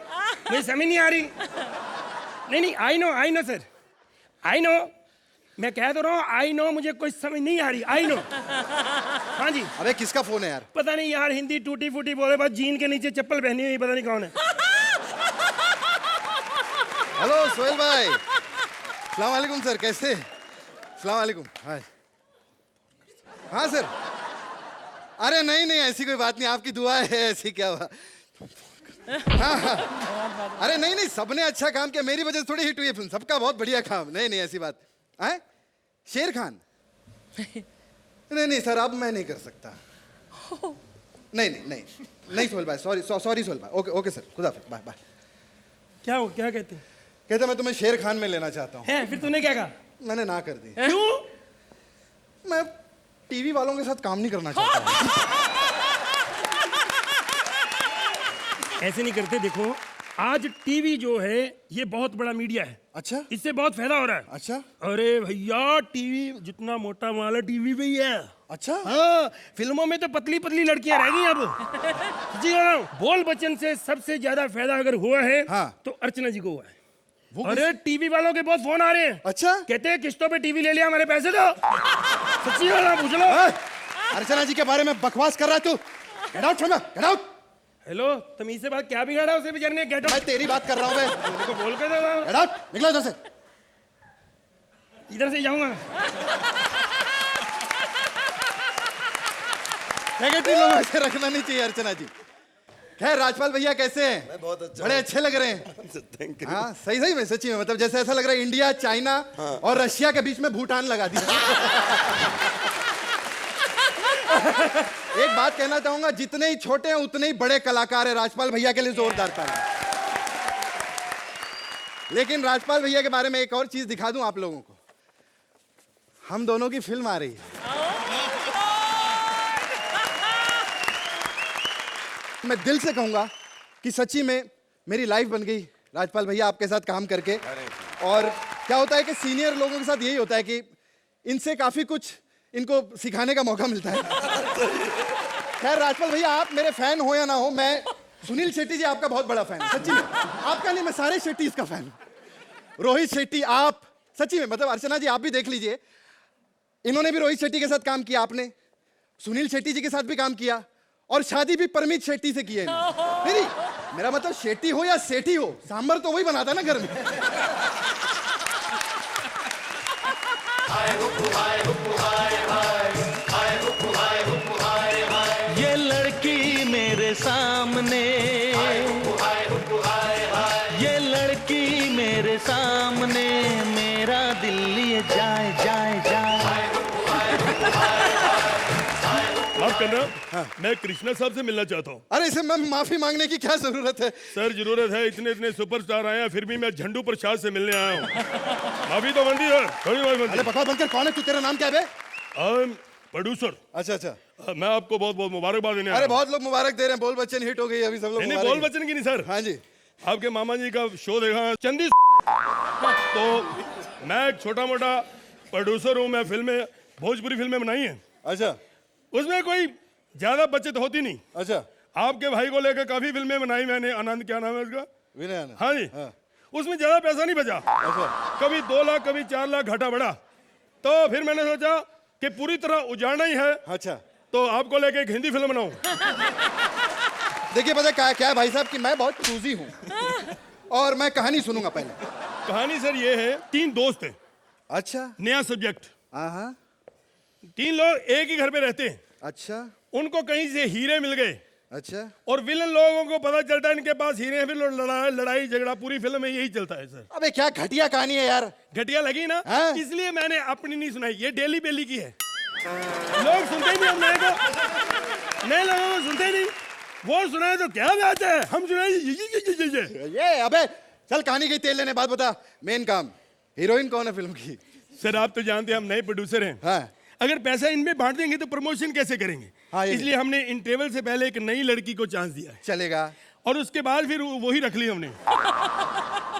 मुझे समझ नहीं आ रही। नहीं, I know sir, I know, मैं कह तो रहा हूँ आई नो, मुझे कोई समझ नहीं आ रही, आई नो। हाँ जी। अबे किसका फोन है यार? पता नहीं यार, हिंदी टूटी फूटी बोले, बस जीन के नीचे चप्पल पहनी हुई, पता नहीं कौन है। हेलो सोहेल भाई, अस्सलाम वालेकुम सर, कैसे? अस्सलाम वालेकुम। हाँ सर। अरे नहीं ऐसी कोई बात नहीं, आपकी दुआ है, ऐसी क्या हुआ? हाँ। अरे नहीं, सबने अच्छा काम किया, मेरी वजह से थोड़ी हिट हुई है फिल्म, सबका बहुत बढ़िया काम। नहीं ऐसी बात है। शेर खान? नहीं सर, अब मैं नहीं कर सकता। नहीं सोहेल भाई, सॉरी सोहेल भाई। ओके सर, खुदा हाफिज़, बाय। क्या कहते? कहता मैं तुम्हें शेर खान में लेना चाहता हूँ। फिर तूने क्या कहा? मैंने ना कर दी। क्यों? मैं टीवी वालों के साथ काम नहीं करना चाहता। ऐसे नहीं करते। देखो, आज टीवी जो है ये बहुत बड़ा मीडिया है। अच्छा? इससे बहुत फायदा हो रहा है। अच्छा? अरे भैया, टीवी जितना मोटा माल है टीवी पे ही है। अच्छा? हाँ, फिल्मों में तो पतली पतली लड़कियां रह गई अब। जी हाँ, बोल बच्चन से सबसे ज्यादा फायदा अगर हुआ है तो अर्चना जी को हुआ है। अरे टीवी वालों के बहुत फोन आ रहे हैं। अच्छा? कहते हैं किस्तों पे टीवी ले लिया, हमारे पैसे दो। सच्ची वाला पूछ लो। अर्चना जी के बारे में बकवास कर रहा है तू। Get out, get out. Hello, तमीज से बात क्या बिगाड़ा उसे बेचारे ने? Get out. मैं तेरी बात कर रहा हूँ। मैं तो बोल के दे रहा हूँ। गेट आउट, निकलो इधर से। इधर से जाऊंगा। नेगेटिव लोग ऐसे रखना नहीं चाहिए अर्चना जी। खैर, राजपाल भैया कैसे हैं? मैं बहुत अच्छा, बड़े अच्छे लग रहे हैं। Thank you. हाँ, सही में, सच्ची में, मतलब जैसे ऐसा लग रहा है इंडिया, चाइना और रशिया के बीच में भूटान लगा दिया। एक बात कहना चाहूंगा, जितने ही छोटे हैं उतने ही बड़े कलाकार हैं। राजपाल भैया के लिए जोरदार ताली। लेकिन राजपाल भैया के बारे में एक और चीज दिखा दूं आप लोगों को। हम दोनों की फिल्म आ रही है। मैं दिल से कहूंगा कि सच्ची में मेरी लाइफ बन गई राजपाल भैया आपके साथ काम करके। और क्या होता है कि सीनियर लोगों के साथ यही होता है कि इनसे काफी कुछ इनको सिखाने का मौका मिलता है। खैर राजपाल भैया, आप मेरे फैन हो या ना हो, मैं सुनील शेट्टी जी आपका बहुत बड़ा फैन, सच्ची में। आपका नहीं, मैं सारे शेट्टी का फैन हूं। रोहित शेट्टी, आप सच्ची में, मतलब अर्चना जी आप भी देख लीजिए, इन्होंने भी रोहित शेट्टी के साथ काम किया, आपने सुनील शेट्टी जी के साथ भी काम किया, और शादी भी परमीत शेट्टी से की है। नहीं, मेरा मतलब शेट्टी हो या सेठी हो, सांबर तो वही बनाता है ना घर में। ये लड़की मेरे सामने, ये लड़की मेरे सामने, मेरा दिल लिए जाए जाए जाए। माफ करना, मैं कृष्णा साहब से मिलना चाहता हूँ। अरे इसे मैं माफी मांगने की क्या जरूरत है? सर जरूरत है, इतने इतने सुपरस्टार आए हैं, फिर भी मैं झंडू प्रसाद से मिलने आया हूँ। माफी तो बनती है। अरे बकवास बंद कर, कौन है तू, तेरा नाम क्या है? प्रोड्यूसर। अच्छा अच्छा, मैं आपको बहुत बहुत मुबारकबाद देने आया अरे हूँ। बहुत लोग मुबारक दे रहे हैं, बोल बच्चन हिट हो गई अभी, सब लोग नहीं, मुबारक बोल हैं। बच्चन की नहीं सर। हाँ जी, आपके मामा जी का शो देखा चंदी। तो मैं एक छोटा मोटा प्रोड्यूसर हूँ, मैं फिल्में, भोजपुरी फिल्में बनाई हैं। अच्छा, उसमें कोई ज्यादा बचत होती नहीं। अच्छा, आपके भाई को लेकर काफी फिल्में बनाई मैंने, आनंद, क्या नाम है उसका? विनय आनंद। हाँ जी, उसमें ज्यादा पैसा नहीं बचा। अच्छा, कभी 2 लाख, कभी 4 लाख घाटा बढ़ा। तो फिर मैंने सोचा कि पूरी तरह उजाड़ना ही है। अच्छा, तो आपको लेके एक हिंदी फिल्म बनाऊं। देखिए पता क्या है भाई साहब कि मैं बहुत चूजी हूँ और मैं कहानी सुनूंगा पहले। कहानी सर ये है, 3 दोस्त हैं। अच्छा, नया सब्जेक्ट। हाँ, 3 लोग एक ही घर पे रहते हैं। अच्छा, उनको कहीं से हीरे मिल गए। अच्छा, और विलन लोगों को पता चलता है इनके पास हीरे हैं, फिर लड़ाई झगड़ा, पूरी फिल्म में यही चलता है सर। अबे क्या घटिया कहानी है यार। घटिया लगी ना, हाँ? इसलिए मैंने अपनी नहीं सुनाई, ये डेली बेली की है। लोग सुनते ही नहीं, हम नए को, नए लोगों को सुनते ही नहीं। वो सुनाए तो क्या बात है, हम सुनाए ये। अबे चल, कहानी की तेल लेने, बात बता, मेन काम, हीरोइन कौन है फिल्म की? सर आप तो जानते हैं हम नए प्रोड्यूसर हैं। हाँ। अगर पैसा इनमें बांट देंगे तो प्रमोशन कैसे करेंगे? हाँ, इसलिए हमने इंटरवल से पहले एक नई लड़की को चांस दिया है। चलेगा। और उसके बाद फिर वही रख ली हमने।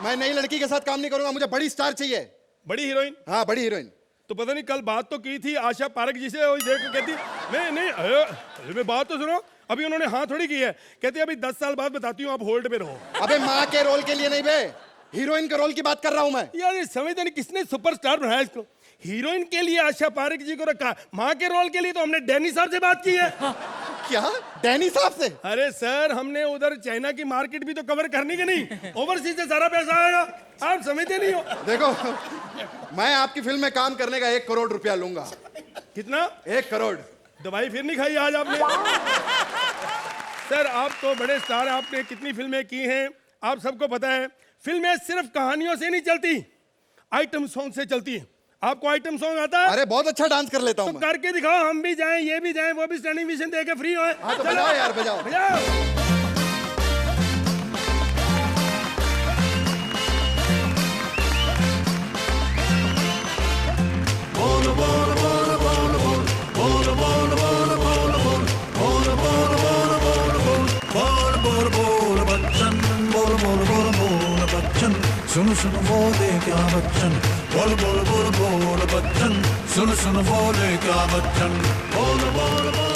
मैं नई लड़की के साथ काम नहीं करूंगा, मुझे बड़ी स्टार चाहिए। बड़ी हीरोइन? हाँ, बड़ी हीरोइन। तो पता नहीं कल बात तो की थी आशा पारक जी से, वही देख कहती नहीं, बात तो सुनो, अभी उन्होंने हाँ थोड़ी की है, कहती अभी 10 साल बाद बताती हूँ, आप होल्ड पे रहो। अबे माँ के रोल के लिए नहीं बे, हीरोइन के रोल की बात कर रहा हूँ मैं। यार ये समझते नहीं किसने सुपरस्टार बनाया इसको। हीरोइन के लिए आशा पारेख जी को रखा, माँ के रोल के लिए तो हमने डैनी साहब से बात की है। क्या डैनी साहब से? अरे सर हमने उधर चाइना की मार्केट भी तो कवर करनी की नहीं, ओवरसीज से सारा पैसा आएगा, आप समझते नहीं हो। देखो मैं आपकी फिल्म में काम करने का 1 करोड़ रुपया लूंगा। कितना? 1 करोड़। दवाई फिर नहीं खाई आज आपने? सर आप तो बड़े स्टार, आपने कितनी फिल्में की हैं, आप सबको पता है। फिल्में सिर्फ कहानियों से नहीं चलती, आइटम सॉन्ग से चलती है। आपको आइटम सॉन्ग आता है? अरे बहुत अच्छा डांस कर लेता हूँ। तो करके दिखाओ, हम भी जाएं, ये भी जाएं, वो भी स्टैंडिंग विशन देके फ्री होए। हाँ तो बजाओ यार, बजाओ बजाओ। बोल बोल बोल बोल बोल बोल बोल बोल बोल बोल बोल बोल बोल बोल बोल बोल बच्चन, बोल बोल बोल बोल बच्चन, सुन सुन बोले क्या बच्चन, बोल बोल बोल बोल बच्चन, सुन सुन बोले क्या बच्चन, बोल बोल बोल।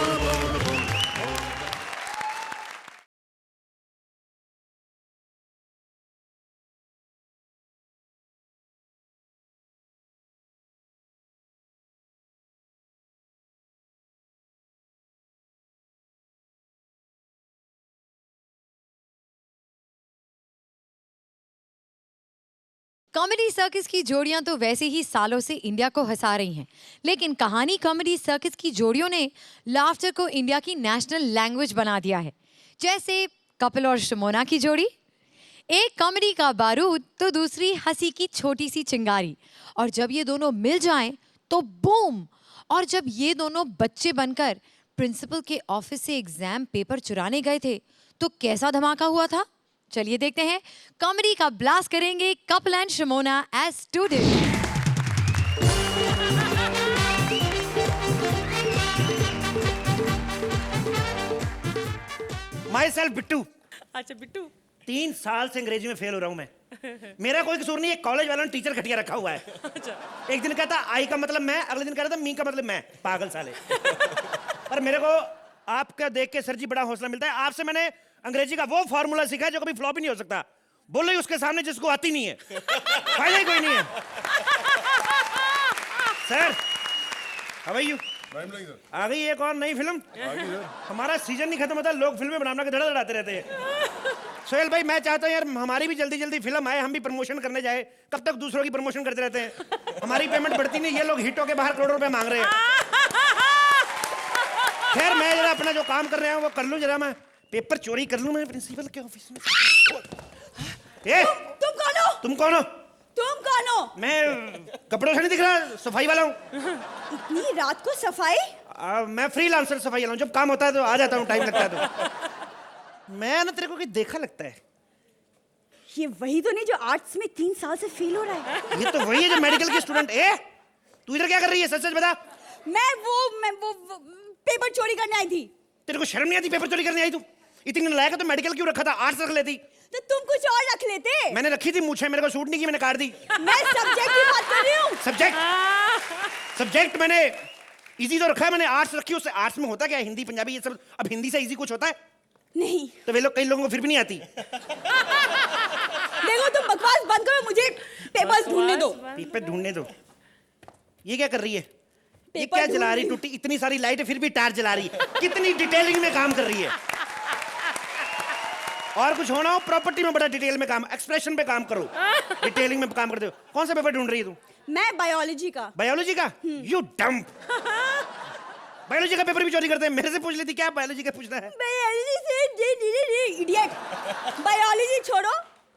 कॉमेडी सर्कस की जोड़ियां तो वैसे ही सालों से इंडिया को हंसा रही हैं, लेकिन कहानी कॉमेडी सर्कस की जोड़ियों ने लाफ्टर को इंडिया की नेशनल लैंग्वेज बना दिया है। जैसे कपिल और शमोना की जोड़ी, एक कॉमेडी का बारूद तो दूसरी हंसी की छोटी सी चिंगारी, और जब ये दोनों मिल जाएं तो बूम। और जब ये दोनों बच्चे बनकर प्रिंसिपल के ऑफिस से एग्जाम पेपर चुराने गए थे तो कैसा धमाका हुआ था। चलिए देखते हैं, कॉमेडी का ब्लास्ट करेंगे Kapil and Shamona as student. Myself Bittu. अच्छा बिट्टू, 3 साल से अंग्रेजी में फेल हो रहा हूँ मैं। मेरा कोई कसूर नहीं है, कॉलेज वालों ने टीचर घटिया रखा हुआ है। एक दिन कहता आई का मतलब मैं, अगले दिन कह रहा था मी का मतलब मैं, पागल साले। पर मेरे को आपका देख के सर जी बड़ा हौसला मिलता है। आपसे मैंने अंग्रेजी का वो फॉर्मूला सीखा है जो कभी फ्लॉप ही नहीं हो सकता। बोलो ही उसके सामने जिसको आती नहीं है, फायदा ही कोई नहीं है। Sir, how are you? आ गई एक और नई फिल्म। हमारा सीजन नहीं खत्म होता, लोग फिल्में बनाना के धड़ाधड़ाते रहते हैं। सोहेल भाई, मैं चाहता हूँ यार हमारी भी जल्दी जल्दी फिल्म आए, हम भी प्रमोशन करने जाए। कब तक दूसरों की प्रमोशन करते रहते हैं? हमारी पेमेंट बढ़ती नहीं, ये लोग हिटों के बाहर करोड़ों रुपए मांग रहे हैं। खैर, मैं जरा अपना जो काम कर रहा हूँ वो कर लूँ, जरा मैं पेपर चोरी कर लूँ मैं प्रिंसिपल के ऑफिस में। तुम कौन हो? तुम कौन हो? तुम कौन हो? मैं कपड़ों से नहीं दिख रहा, सफाई वाला हूँ। इतनी रात को सफाई? मैं फ्रीलांसर सफाई वाला हूँ, जब काम होता है तो आ जाता हूँ, टाइम लगता है तो। मैं ना तेरे को कि देखा लगता है। ये वही तो नहीं जो आर्ट्स में 3 साल से फेल हो रहा है? ये तो वही है जो मेडिकल की स्टूडेंट। तू इधर क्या कर रही है? सच सच बता। मैं वो पेपर चोरी करने आई थी। तेरे को शर्म नहीं आती पेपर चोरी करने आई तू? इतनी नालायक है तो मेडिकल क्यों रखा था? आर्ट्स रख लेती। तो तुम कुछ और रख लेते। मैंने रखी थी मूछें, मेरे को सूट नहीं की, मैंने काट दी। मैं सब्जेक्ट की बात कर रही हूँ। सब्जेक्ट मैंने इजी तो रखा है, मैंने आर्ट्स रखी। उससे आर्ट्स में होता क्या है? हिंदी पंजाबी ये सब। अब हिंदी से इजी कुछ होता है? नहीं। तो वे लोग, कई लोगों को फिर भी नहीं आती। देखो तुम बकवास बंद करो, मुझे पेपर्स ढूंढने दो। पेपर ढूंढने दो। ये क्या कर रही है? ये क्या जला रही? टूटी इतनी सारी लाइट है फिर भी टार्च जला रही है। कितनी डिटेलिंग में काम कर रही है। और कुछ होना हो, प्रॉपर्टी में बड़ा डिटेल में काम, एक्सप्रेशन पे काम करो, डिटेलिंग में काम करते हो। कौन सा पेपर ढूंढ रही है तू? मैं बायोलॉजी का। बायोलॉजी का? You dump. बायोलॉजी का पेपर भी चोरी करते हैं? मेरे से पूछ लेती क्या बायोलॉजी का पूछना है? बायोलॉजी से इडियट। बायोलॉजी छोड़ो,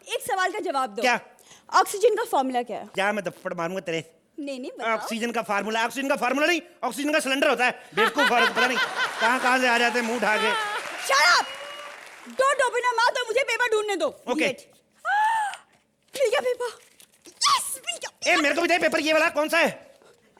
एक सवाल का जवाब दो। क्या? ऑक्सीजन का फॉर्मूला क्या है? क्या मैं थप्पड़ मारूंगा तेरे? नहीं बताओ। ऑक्सीजन का फार्मूला? ऑक्सीजन का फार्मूला नहीं, ऑक्सीजन का सिलेंडर होता है। बेवकूफ औरत, पता नहीं कहां से आ जाते हैं मुंह ढा के। Shut up! Don't open your mouth और मुझे पेपर ढूंढने दो। ओके। ठीक है पेपर। यस, मेरे को भी दे पेपर, ये वाला कौन सा है?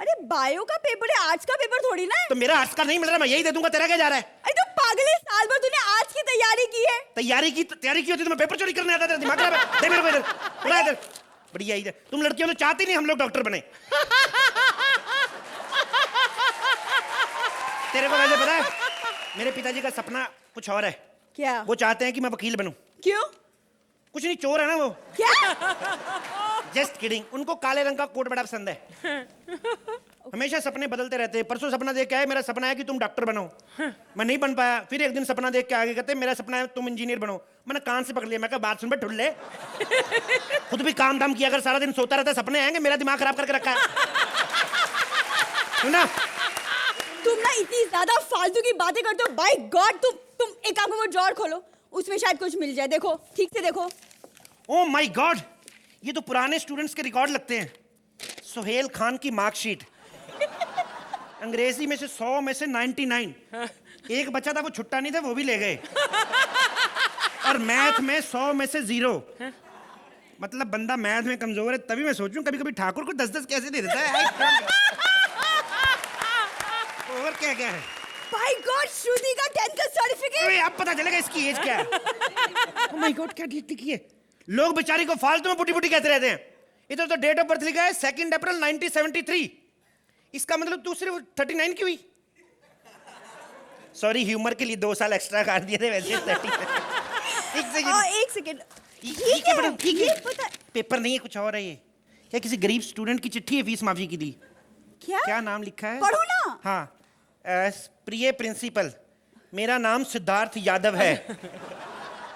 अरे बायो का पेपर है, आर्ट्स का पेपर थोड़ी ना है। तो मेरा आर्ट्स का नहीं मिल रहा, मैं यही दे दूंगा। तेरा क्या जा रहा है? अरे तो पागल है, साल भर तूने आर्ट्स की तैयारी की है। तैयारी की होती तो मैं पेपर चोरी करने आता था। दिमाग खराब है? दे मेरे को इधर, पूरा इधर। बढ़िया इधर। तुम लड़कियों तो चाहती नहीं हम लोग डॉक्टर बने। तेरे को वैसे पता है मेरे पिताजी का सपना कुछ और है। क्या? वो चाहते हैं कि मैं वकील बनूं। क्यों? कुछ नहीं, चोर है ना वो। क्या? Just kidding. उनको काले रंग का कोट बड़ा पसंद है। हमेशा सपने बदलते रहते हैं। परसों सपना देख के आए, मेरा सपना है कि तुम डॉक्टर बनो। मैं नहीं बन पाया। फिर एक दिन सपना देख के आगे कहते मेरा सपना है तुम इंजीनियर बनो। मैंने कान से पकड़ लिया, मैं कहा बात सुन बे ठुल्ले, खुद भी काम धाम किया, अगर सारा दिन सोता रहता सपने आएंगे। मेरा दिमाग खराब करके रखा है। सुना? तुम ना इतनी ज्यादा फालतू की बातें करते हो। बाय गॉड, तुम एक आंखों में ड्रॉअर खोलो, उसमें शायद कुछ मिल जाए। देखो, ठीक से देखो। ओ माय गॉड, ये तो पुराने स्टूडेंट्स के रिकॉर्ड लगते हैं। सोहेल खान की मार्कशीट। अंग्रेजी में से 100 में से 99। एक बच्चा था वो छुट्टा नहीं था, वो भी ले गए। और मैथ में 100 में से 0। मतलब बंदा मैथ में कमजोर है। तभी मैं सोचूं कभी कभी ठाकुर को 10-10 कैसे दे देता है। और क्या क्या है? बाय गॉड, श्रुति का 10th का सर्टिफिकेट। अब पता चलेगा इसकी एज क्या है। ओह माय गॉड, क्या डेट लिखी है? लोग बेचारी को फालतू में पुटी पुटी कहते रहते हैं। इधर तो डेट ऑफ बर्थ लिखा है 2 अप्रैल 1973। इसका मतलब तू सिर्फ 39 की हुई। सॉरी, ह्यूमर के लिए 2 साल एक्स्ट्रा काट दिए थे वैसे। 30। एक सेकंड। ये पेपर नहीं है, कुछ और है ये। क्या किसी गरीब स्टूडेंट की चिट्ठी है फीस माफी की दी? क्या नाम लिखा है? पढ़ो ना। हाँ। प्रिय प्रिंसिपल, मेरा नाम सिद्धार्थ यादव है।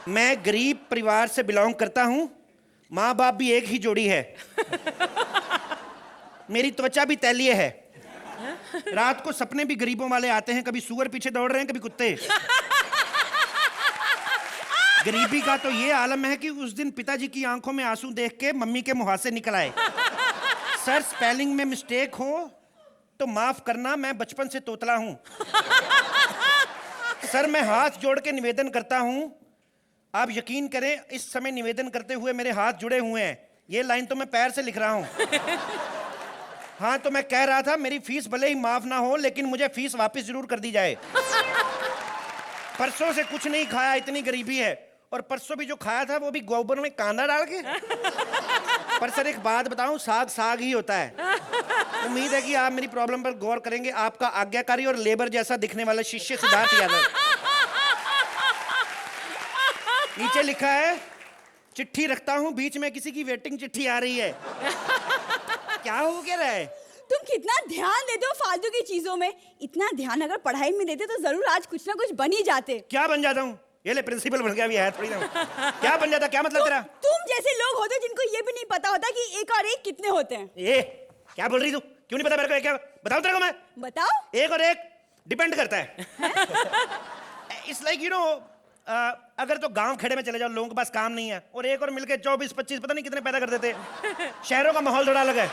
मैं गरीब परिवार से बिलोंग करता हूँ। माँ बाप भी एक ही जोड़ी है। मेरी त्वचा भी तैलीय है। रात को सपने भी गरीबों वाले आते हैं। कभी सुअर पीछे दौड़ रहे हैं, कभी कुत्ते। गरीबी का तो ये आलम है कि उस दिन पिताजी की आंखों में आंसू देख के मम्मी के मुंह से निकल आए। सर, स्पेलिंग में मिस्टेक हो तो माफ करना, मैं बचपन से तोतला हूं। सर, मैं हाथ जोड़ के निवेदन करता हूं। आप यकीन करें, इस समय निवेदन करते हुए मेरे हाथ जुड़े हुए हैं। ये लाइन तो मैं पैर से लिख रहा हूं। हाँ, तो मैं कह रहा था मेरी फीस भले ही माफ ना हो, लेकिन मुझे फीस वापस जरूर कर दी जाए। परसों से कुछ नहीं खाया, इतनी गरीबी है। और परसों भी जो खाया था वो भी गोबर में कांदा डाल के। पर सर, एक बात बताऊं, साग साग ही होता है। उम्मीद है कि आप मेरी प्रॉब्लम पर गौर करेंगे। आपका आज्ञाकारी और लेबर जैसा दिखने वाला शिष्य सिद्धार्थ यादव। नीचे लिखा है चिट्ठी रखता हूँ बीच में किसी की वेटिंग चिट्ठी आ रही है। क्या हो क्या रहा है? तुम कितना ध्यान देते हो फालतू की चीजों में। इतना ध्यान अगर पढ़ाई में देते तो जरूर आज कुछ ना कुछ बन ही जाते। क्या बन जाता हूँ? ये ले प्रिंसिपल बन गया भी है थोड़ी ना। क्या बन जाता? क्या मतलब तेरा? तुम जैसे लोग होते जिनको ये भी नहीं पता होता कि एक और एक कितने होते हैं। ये क्या बोल रही तू? क्यों नहीं पता मेरे को? क्या बताऊं तेरे को मैं? बताओ। एक और एक डिपेंड करता है। इट्स लाइक यू नो, अगर तो गांव खेड़े में चले जाओ, लोगों के पास काम नहीं है और एक और मिलके 24-25 पता नहीं कितने पैदा कर देते। शहरों का माहौल थोड़ा अलग है।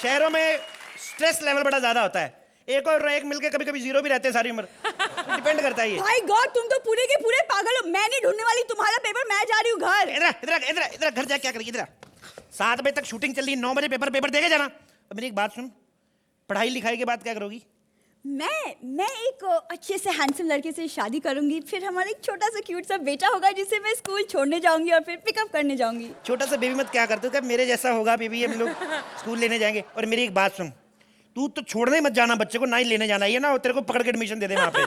शहरों में स्ट्रेस लेवल बड़ा ज्यादा होता है। एक और एक मिलके कभी कभी जीरो भी रहते हैं सारी उम्र। डिपेंड करता है ये। भाई गॉड, तुम तो पूरे के पूरे पागल हो। मैं नहीं ढूंढने वाली तुम्हारा पेपर, मैं जा रही हूँ घर। इधर घर जा, क्या करेगी? इधर 7 बजे तक शूटिंग चल रही है, 9 बजे पेपर देके जाना। अब मेरी एक बात सुन, पढ़ाई लिखाई के बाद क्या करोगी? मैं एक अच्छे से हैंडसम लड़के से शादी करूंगी, फिर हमारा एक छोटा सा क्यूट सा बेटा होगा जिसे मैं स्कूल छोड़ने जाऊंगी और फिर पिकअप करने जाऊंगी। छोटा सा बेबी मत क्या करते हो? क्या मेरे जैसा होगा बेबी, हम लोग स्कूल लेने जाएंगे। और मेरी एक बात सुन, तू तो छोड़ने मत जाना बच्चे को, ना ही लेने जाना, ये ना तेरे को पकड़ के एडमिशन दे दे वहां पे।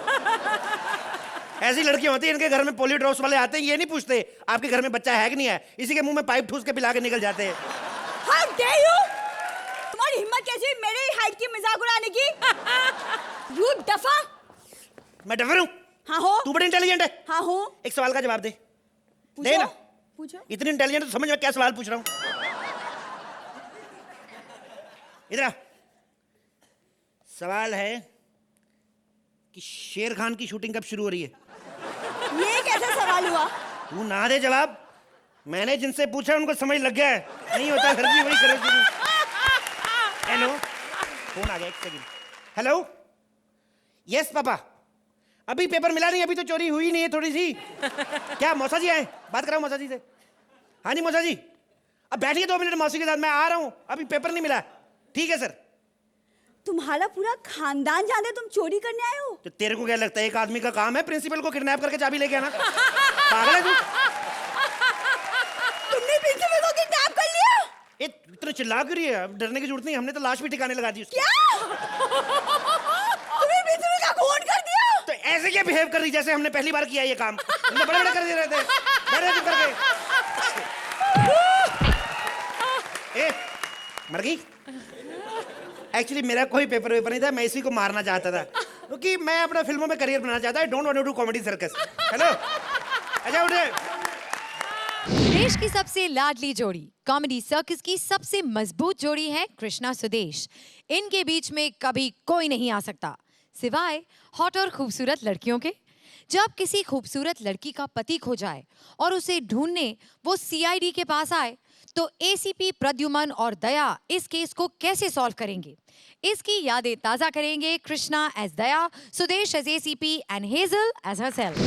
ऐसी लड़कियां होती है, इनके घर में पोलियो ड्रॉप्स वाले आते हैं, ये नहीं पूछते आपके घर में बच्चा है कि नहीं है, इसी के मुंह में पाइप ठूस के पिला के निकल जाते हैं। How dare you? तुम्हारी हिम्मत कैसी हुई मेरे हाइट की मजाक उड़ाने की? You डफा। मैं डफर हूँ? हाँ हो। तू बड़ी इंटेलिजेंट है। हाँ हो। एक सवाल का जवाब दे। पूछो, दे ना। पूछो। इतनी इंटेलिजेंट तो समझ में क्या सवाल पूछ रहा हूँ। इधर आ। सवाल है कि शेर खान की शूटिंग कब शुरू हो रही है? ये कैसा सवाल हुआ? तू ना दे जवाब, मैंने जिनसे पूछा उनको समझ लग गया है। नहीं होता घर की वही करे शुरू। हेलो, फोन आ गया, एक सेकंड। हेलो, यस पापा, अभी पेपर मिला नहीं, अभी तो चोरी हुई नहीं है थोड़ी सी। क्या मौसा जी आए? बात कराओ मौसा जी से। हाँ जी मौसा जी, अब बैठिए 2 मिनट मौसी के साथ, मैं आ रहा हूँ, अभी पेपर नहीं मिला। ठीक है सर। तुम्हारा पूरा खानदान जानते तुम चोरी करने आए हो? तो तेरे को क्या लगता है एक आदमी का काम है प्रिंसिपल को किडनैप करके चाबी लेके आना? पागल है तू? तुमने प्रिंसिपल को किडनैप कर लिया? इतना चिल्ला क्यों रही है? अब डरने की जरूरत नहीं, हमने तो लाश भी ठिकाने लगा दी उसकी। क्या? तुमने प्रिंसिपल का खून कर दिया? तो ऐसे क्या बिहेव कर रही जैसे हमने पहली बार किया ये काम? हमने बड़े कर दे रहे थे, बड़े चुप करके। ए, मर गई? एक्चुअली मेरा कोई पेपर नहीं था, मैं इसी को मारना चाहता था क्योंकि मैं अपना फिल्मों में करियर बनाना चाहता। I don't want to do comedy circus. Hello, अच्छा उठे। देश की सबसे लाडली जोड़ी, कॉमेडी सर्कस की सबसे मजबूत जोड़ी है कृष्णा सुदेश। इनके बीच में कभी कोई नहीं आ सकता सिवाय हॉट और खूबसूरत लड़कियों के। जब किसी खूबसूरत लड़की का पति खो जाए और उसे ढूंढने वो सीआईडी के पास आए तो एसीपी प्रद्युमन और दया इस केस को कैसे सॉल्व करेंगे, इसकी यादें ताजा करेंगे Krishna as Daya, Sudesh as ACP and Hazel as herself.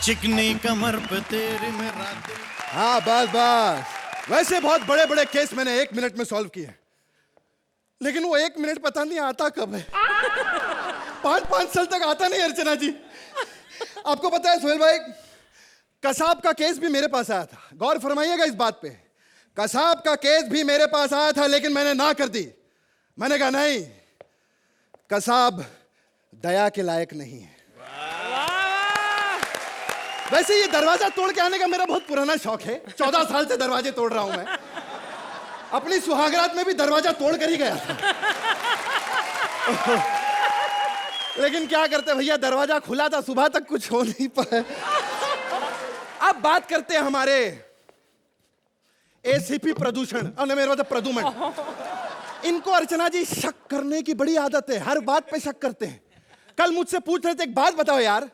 चिकनी कमर पे तेरी मेरा दिल। हाँ बस वैसे बहुत बड़े बड़े केस मैंने 1 मिनट में सॉल्व किए, लेकिन वो 1 मिनट पता नहीं आता कब है। 5-5 साल तक आता नहीं अर्चना जी। आपको पता है सोहेल भाई, कसाब का केस भी मेरे पास आया था। गौर फरमाइएगा इस बात पे, कसाब का केस भी मेरे पास आया था, लेकिन मैंने ना कर दी। मैंने कहा नहीं, कसाब दया के लायक नहीं है। वैसे ये दरवाजा तोड़ के आने का मेरा बहुत पुराना शौक है, 14 साल से दरवाजे तोड़ रहा हूं मैं। अपनी सुहागरात में भी दरवाजा तोड़ कर ही गया था। लेकिन क्या करते भैया, दरवाजा खुला था, सुबह तक कुछ हो नहीं पाया। अब बात करते हैं हमारे एसीपी प्रदूषण, मेरे मतलब प्रदुमन। इनको अर्चना जी शक करने की बड़ी आदत है, हर बात पे शक करते हैं। कल मुझसे पूछ रहे थे, एक बात बताओ यार,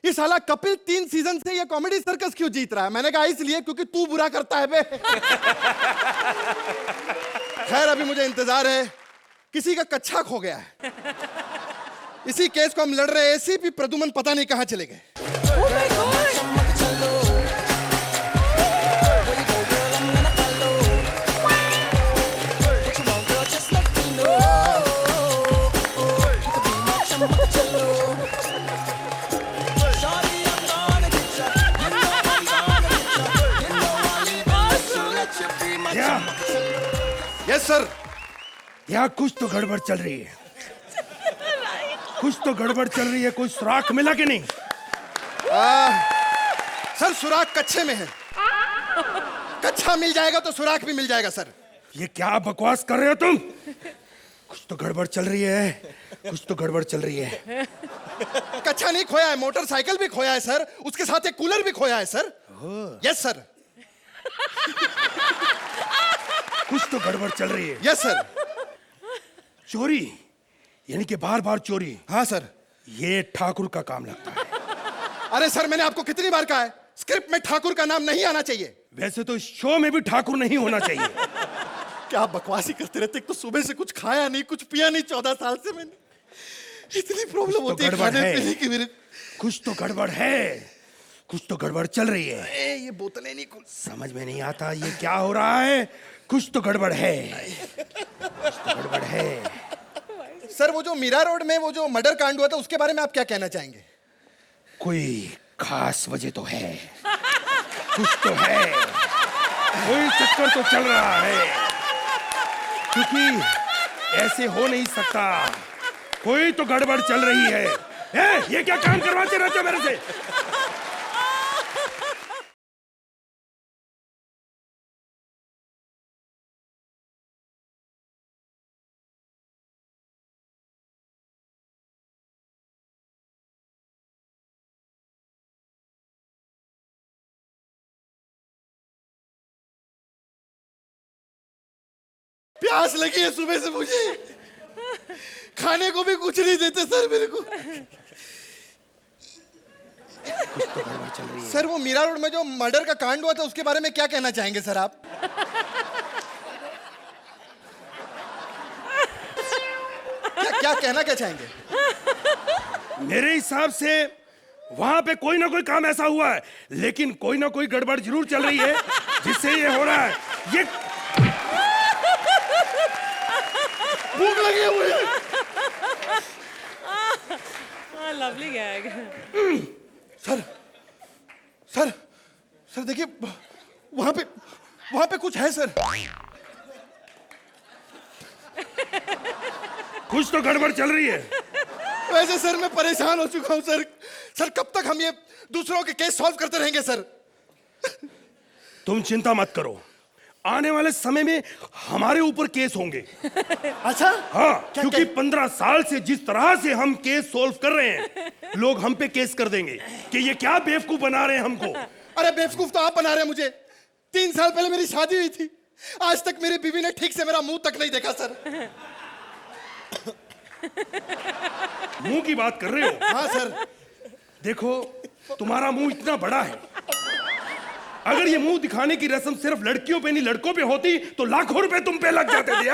ये साला कपिल 3 सीजन से ये कॉमेडी सर्कस क्यों जीत रहा है? मैंने कहा इसलिए क्योंकि तू बुरा करता है बे। खैर अभी मुझे इंतजार है, किसी का कच्छा खो गया है। इसी केस को हम लड़ रहे हैं, एसीपी प्रदुमन पता नहीं कहां चले गए। Yes sir. यहाँ कुछ तो गड़बड़ चल रही है, कुछ तो गड़बड़ चल रही है। कोई सुराख मिला कि नहीं? सर सुराख कच्छे में है, कच्छा मिल जाएगा तो सुराख भी मिल जाएगा सर। ये क्या बकवास कर रहे हो तुम? कुछ तो गड़बड़ चल रही है, कुछ तो गड़बड़ चल रही है। कच्छा नहीं खोया है, मोटरसाइकिल भी खोया है सर, उसके साथ एक कूलर भी खोया है सर। Yes sir. कुछ तो गड़बड़ चल रही है। Yes sir. चोरी यानी कि बार बार चोरी? हाँ सर। ये ठाकुर का काम लगता है। अरे सर मैंने आपको कितनी बार कहा है, स्क्रिप्ट में ठाकुर का नाम नहीं आना चाहिए। वैसे तो इस शो में भी ठाकुर नहीं होना चाहिए। क्या बकवासी करते रहते, एक तो सुबह से कुछ खाया नहीं, कुछ पिया नहीं, 14 साल से मैंने। इतनी प्रॉब्लम होती है खाने पीने की मेरे। कुछ तो गड़बड़ है, कुछ तो गड़बड़ चल रही है। ये बोतलें नहीं खुल, समझ में नहीं आता ये क्या हो रहा है। कुछ तो गड़बड़ है, कुछ तो गड़बड़ है। सर वो जो मीरा रोड में वो जो मर्डर कांड हुआ था उसके बारे में आप क्या कहना चाहेंगे? कोई खास वजह तो है, कुछ तो है, कोई चक्कर तो चल रहा है, क्योंकि ऐसे हो नहीं सकता। कोई तो गड़बड़ चल रही है। ये क्या काम करवाते रहते हो मेरे से? प्यास लगी है सुबह से मुझे, खाने को भी कुछ नहीं देते सर मेरे को। कुछ तो गड़बड़ चल रही है। सर वो मीरा रोड में जो मर्डर का कांड हुआ था उसके बारे में क्या कहना चाहेंगे सर आप? क्या कहना क्या चाहेंगे? मेरे हिसाब से वहां पे कोई ना कोई काम ऐसा हुआ है, लेकिन कोई ना कोई गड़बड़ जरूर चल रही है जिससे ये हो रहा है। ये भूख लगी है मुझे। Lovely gag. Sir sir sir देखिए वहां पे कुछ है सर। कुछ तो गड़बड़ चल रही है। वैसे सर मैं परेशान हो चुका हूं सर। सर कब तक हम ये दूसरों के केस सॉल्व करते रहेंगे सर? तुम चिंता मत करो, आने वाले समय में हमारे ऊपर केस होंगे। अच्छा? हाँ, क्योंकि 15 साल से जिस तरह से हम केस सॉल्व कर रहे हैं, लोग हम पे केस कर देंगे कि ये क्या बेवकूफ बना रहे हैं हमको। अरे बेवकूफ तो आप बना रहे हैं मुझे। 3 साल पहले मेरी शादी हुई थी, आज तक मेरी बीवी ने ठीक से मेरा मुंह तक नहीं देखा सर। मुंह की बात कर रहे हो? हाँ सर। देखो तुम्हारा मुंह इतना बड़ा है, अगर ये मुंह दिखाने की रस्म सिर्फ लड़कियों पे नहीं लड़कों पे होती तो लाखों रुपए तुम पे लग जाते थे।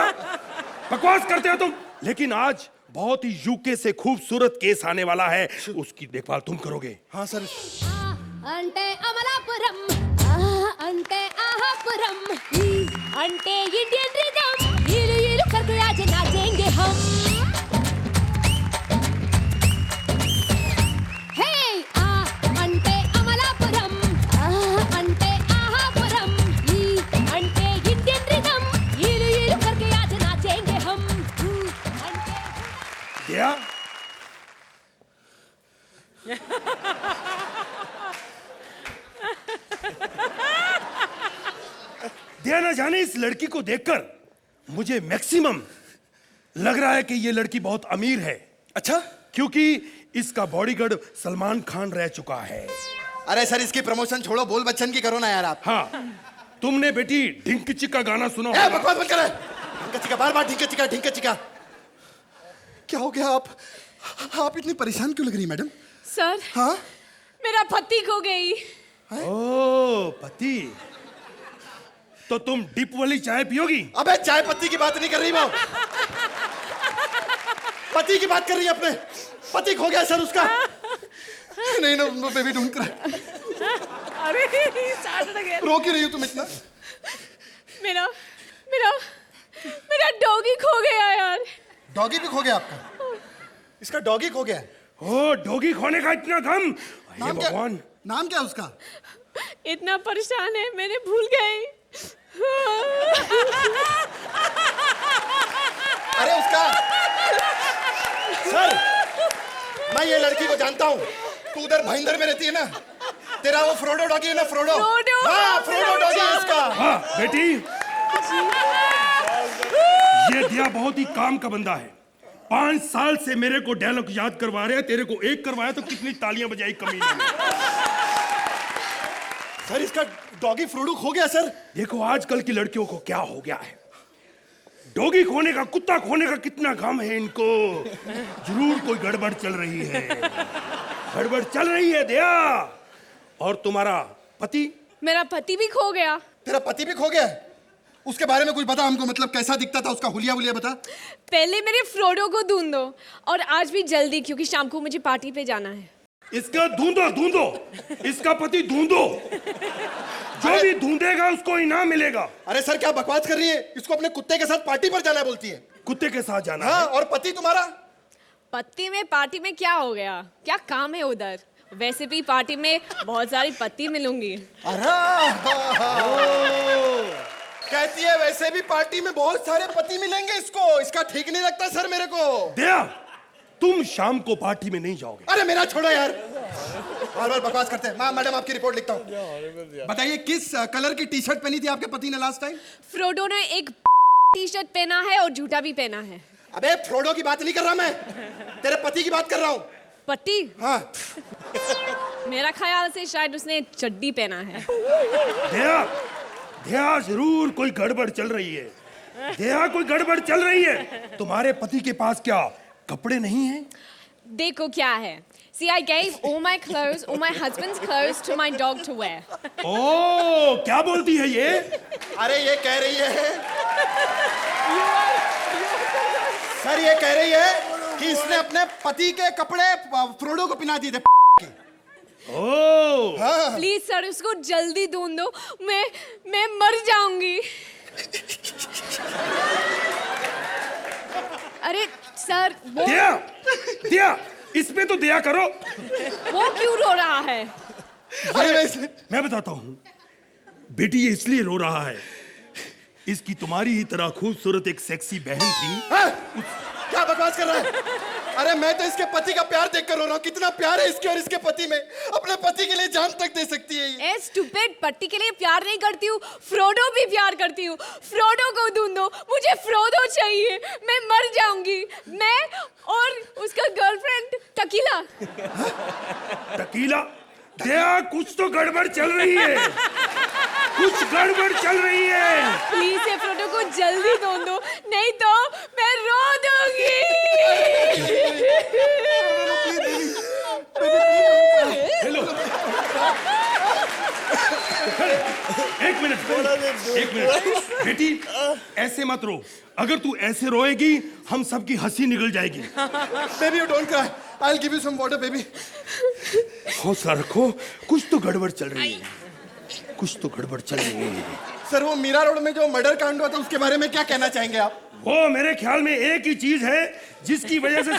बकवास करते हो तुम। लेकिन आज बहुत ही यूके से खूबसूरत केस आने वाला है, उसकी देखभाल तुम करोगे। हाँ सर। अंटे अमलापुरम, अंटे आहापुरम, अंटे इंडियन रिदम, हीलू हीलू करके आज नाचेंगे हम। दिया दिया ना जाने इस लड़की को देखकर मुझे मैक्सिमम लग रहा है कि ये लड़की बहुत अमीर है। अच्छा? क्योंकि इसका बॉडीगार्ड सलमान खान रह चुका है। अरे सर इसकी प्रमोशन छोड़ो, बोल बच्चन की करो ना यार आप। हाँ, तुमने बेटी ढिंक चिक्का गाना सुना? बकवास मत कर। ढिंक चिक्का बार बार ढिंक चिक्का ढिंक चिक्का। क्या हो गया? आप इतनी परेशान क्यों लग रही मैडम? सर। हाँ? मेरा पति खो गई। ओ पति, तो तुम डिप वाली चाय पियोगी? अबे चाय पत्ती की बात नहीं कर रही वो, पति की बात कर रही है। अपने पति खो गया सर उसका। नहीं ना बेबी ढूंढ कर। अरे रो क्यों रही हो तुम इतना? मेरा मेरा मेरा डॉगी खो गया यार। डॉगी भी खो गया आपका? इसका डॉगी खो गया? ओ डॉगी खोने का इतना गम? नाम क्या? नाम क्या उसका? इतना परेशान है मैंने भूल गई। अरे उसका सर, मैं ये लड़की को जानता हूँ। तू उधर भाईंदर में रहती है ना, तेरा वो फ्रोडो डॉगी है ना, फ्रोडो। हाँ, फ्रोडो डॉगी है इसका। हाँ बेटी, ये दिया बहुत ही काम का बंदा है। 5 साल से मेरे को डायलॉग याद करवा रहे हैं, तेरे को एक करवाया तो कितनी तालियां बजाई कमीने ने। सर इसका डॉगी फ्रोडो खो गया सर। देखो आजकल की लड़कियों को क्या हो गया है, डॉगी खोने का, कुत्ता खोने का कितना गम है इनको। जरूर कोई गड़बड़ चल रही है, गड़बड़ चल रही है दया। और तुम्हारा पति? मेरा पति भी खो गया। तेरा पति भी खो गया? उसके बारे में कुछ बता हमको, मतलब कैसा दिखता था, उसका हुलिया वुलिया बता। पहले मेरे फ्रोडो को ढूंढो, और आज भी जल्दी, क्योंकि शाम को मुझे पार्टी पे जाना है। इसका ढूंढो, इसका पति ढूंढो। जो भी ढूंढेगा उसको इनाम मिलेगा। अरे सर क्या बकवास कर रही है, इसको अपने कुत्ते के साथ पार्टी पर जाना बोलती है। कुत्ते के साथ जाना? हाँ, और पति तुम्हारा? पति में पार्टी में क्या हो गया, क्या काम है उधर? वैसे भी पार्टी में बहुत सारी पति मिलूंगी। कहती है वैसे भी पार्टी में बहुत सारे पति मिलेंगे इसको, इसका ठीक नहीं लगता सर मेरे को। दया, तुम शाम को पार्टी में नहीं जाओगे। अरे मेरा छोड़ो यार, बार बार बकवास करते हैं। मैडम आपकी रिपोर्ट लिखता हूँ। बताइए किस कलर की टी शर्ट पहनी थी आपके पति ने लास्ट टाइम? फ्रोडो ने एक टी शर्ट पहना है और जूता भी पहना है। अबे फ्रोडो की बात नहीं कर रहा मैं, तेरे पति की बात कर रहा हूँ। पति? हाँ। मेरा ख्याल से शायद उसने चड्डी पहना है। दया, जरूर कोई गड़बड़ चल रही है। दया, कोई गड़बड़ चल रही है। तुम्हारे पति के पास क्या कपड़े नहीं हैं? देखो क्या है। See, I gave all my clothes, all my husband's clothes to my dog to wear. ओह, क्या बोलती है ये? अरे ये कह रही है सर, ये कह रही है कि इसने अपने पति के कपड़े फ्रोडो को पहना दिए थे। ओह, हाँ। प्लीज सर उसको जल्दी ढूंढो, मैं मर जाऊंगी। अरे सर वो दया, इस पे तो दया करो। वो क्यों रो रहा है? मैं बताता हूँ बेटी, ये इसलिए रो रहा है, इसकी तुम्हारी ही तरह खूबसूरत एक सेक्सी बहन थी। क्या बकवास कर रहा है? अरे मैं तो इसके पति का प्यार देखकर रो रहा हूँ। कितना प्यार है इसके और इसके पति में, अपने पति के लिए जान तक दे सकती है ये। स्टूपिड, पति के लिए प्यार नहीं करती हूँ, फ्रोडो भी प्यार करती हूँ। फ्रोडो को ढूंढो, मुझे फ्रोडो चाहिए, मैं मर जाऊंगी। मैं और उसका गर्लफ्रेंड टकीला। टकीला? दया, कुछ तो गड़बड़ चल रही है, कुछ गड़बड़ चल रही है। प्लीज ये फ्रोडो को जल्दी ढूंढो, नहीं तो मैं रो दूंगी। हेलो, एक मिनट बेटी, ऐसे मत रो। अगर तू ऐसे रोएगी हम सबकी हंसी निकल जाएगी। Baby you don't cry, I will give you some water baby. हौसला रखो, कुछ तो गड़बड़ चल रही है, कुछ तो गड़बड़ चल रही है। सर वो मीरा रोड में जो मर्डर कांड हुआ था उसके बारे में क्या कहना चाहेंगे आप? वो मेरे ख्याल में एक ही चीज है जिसकी वजह से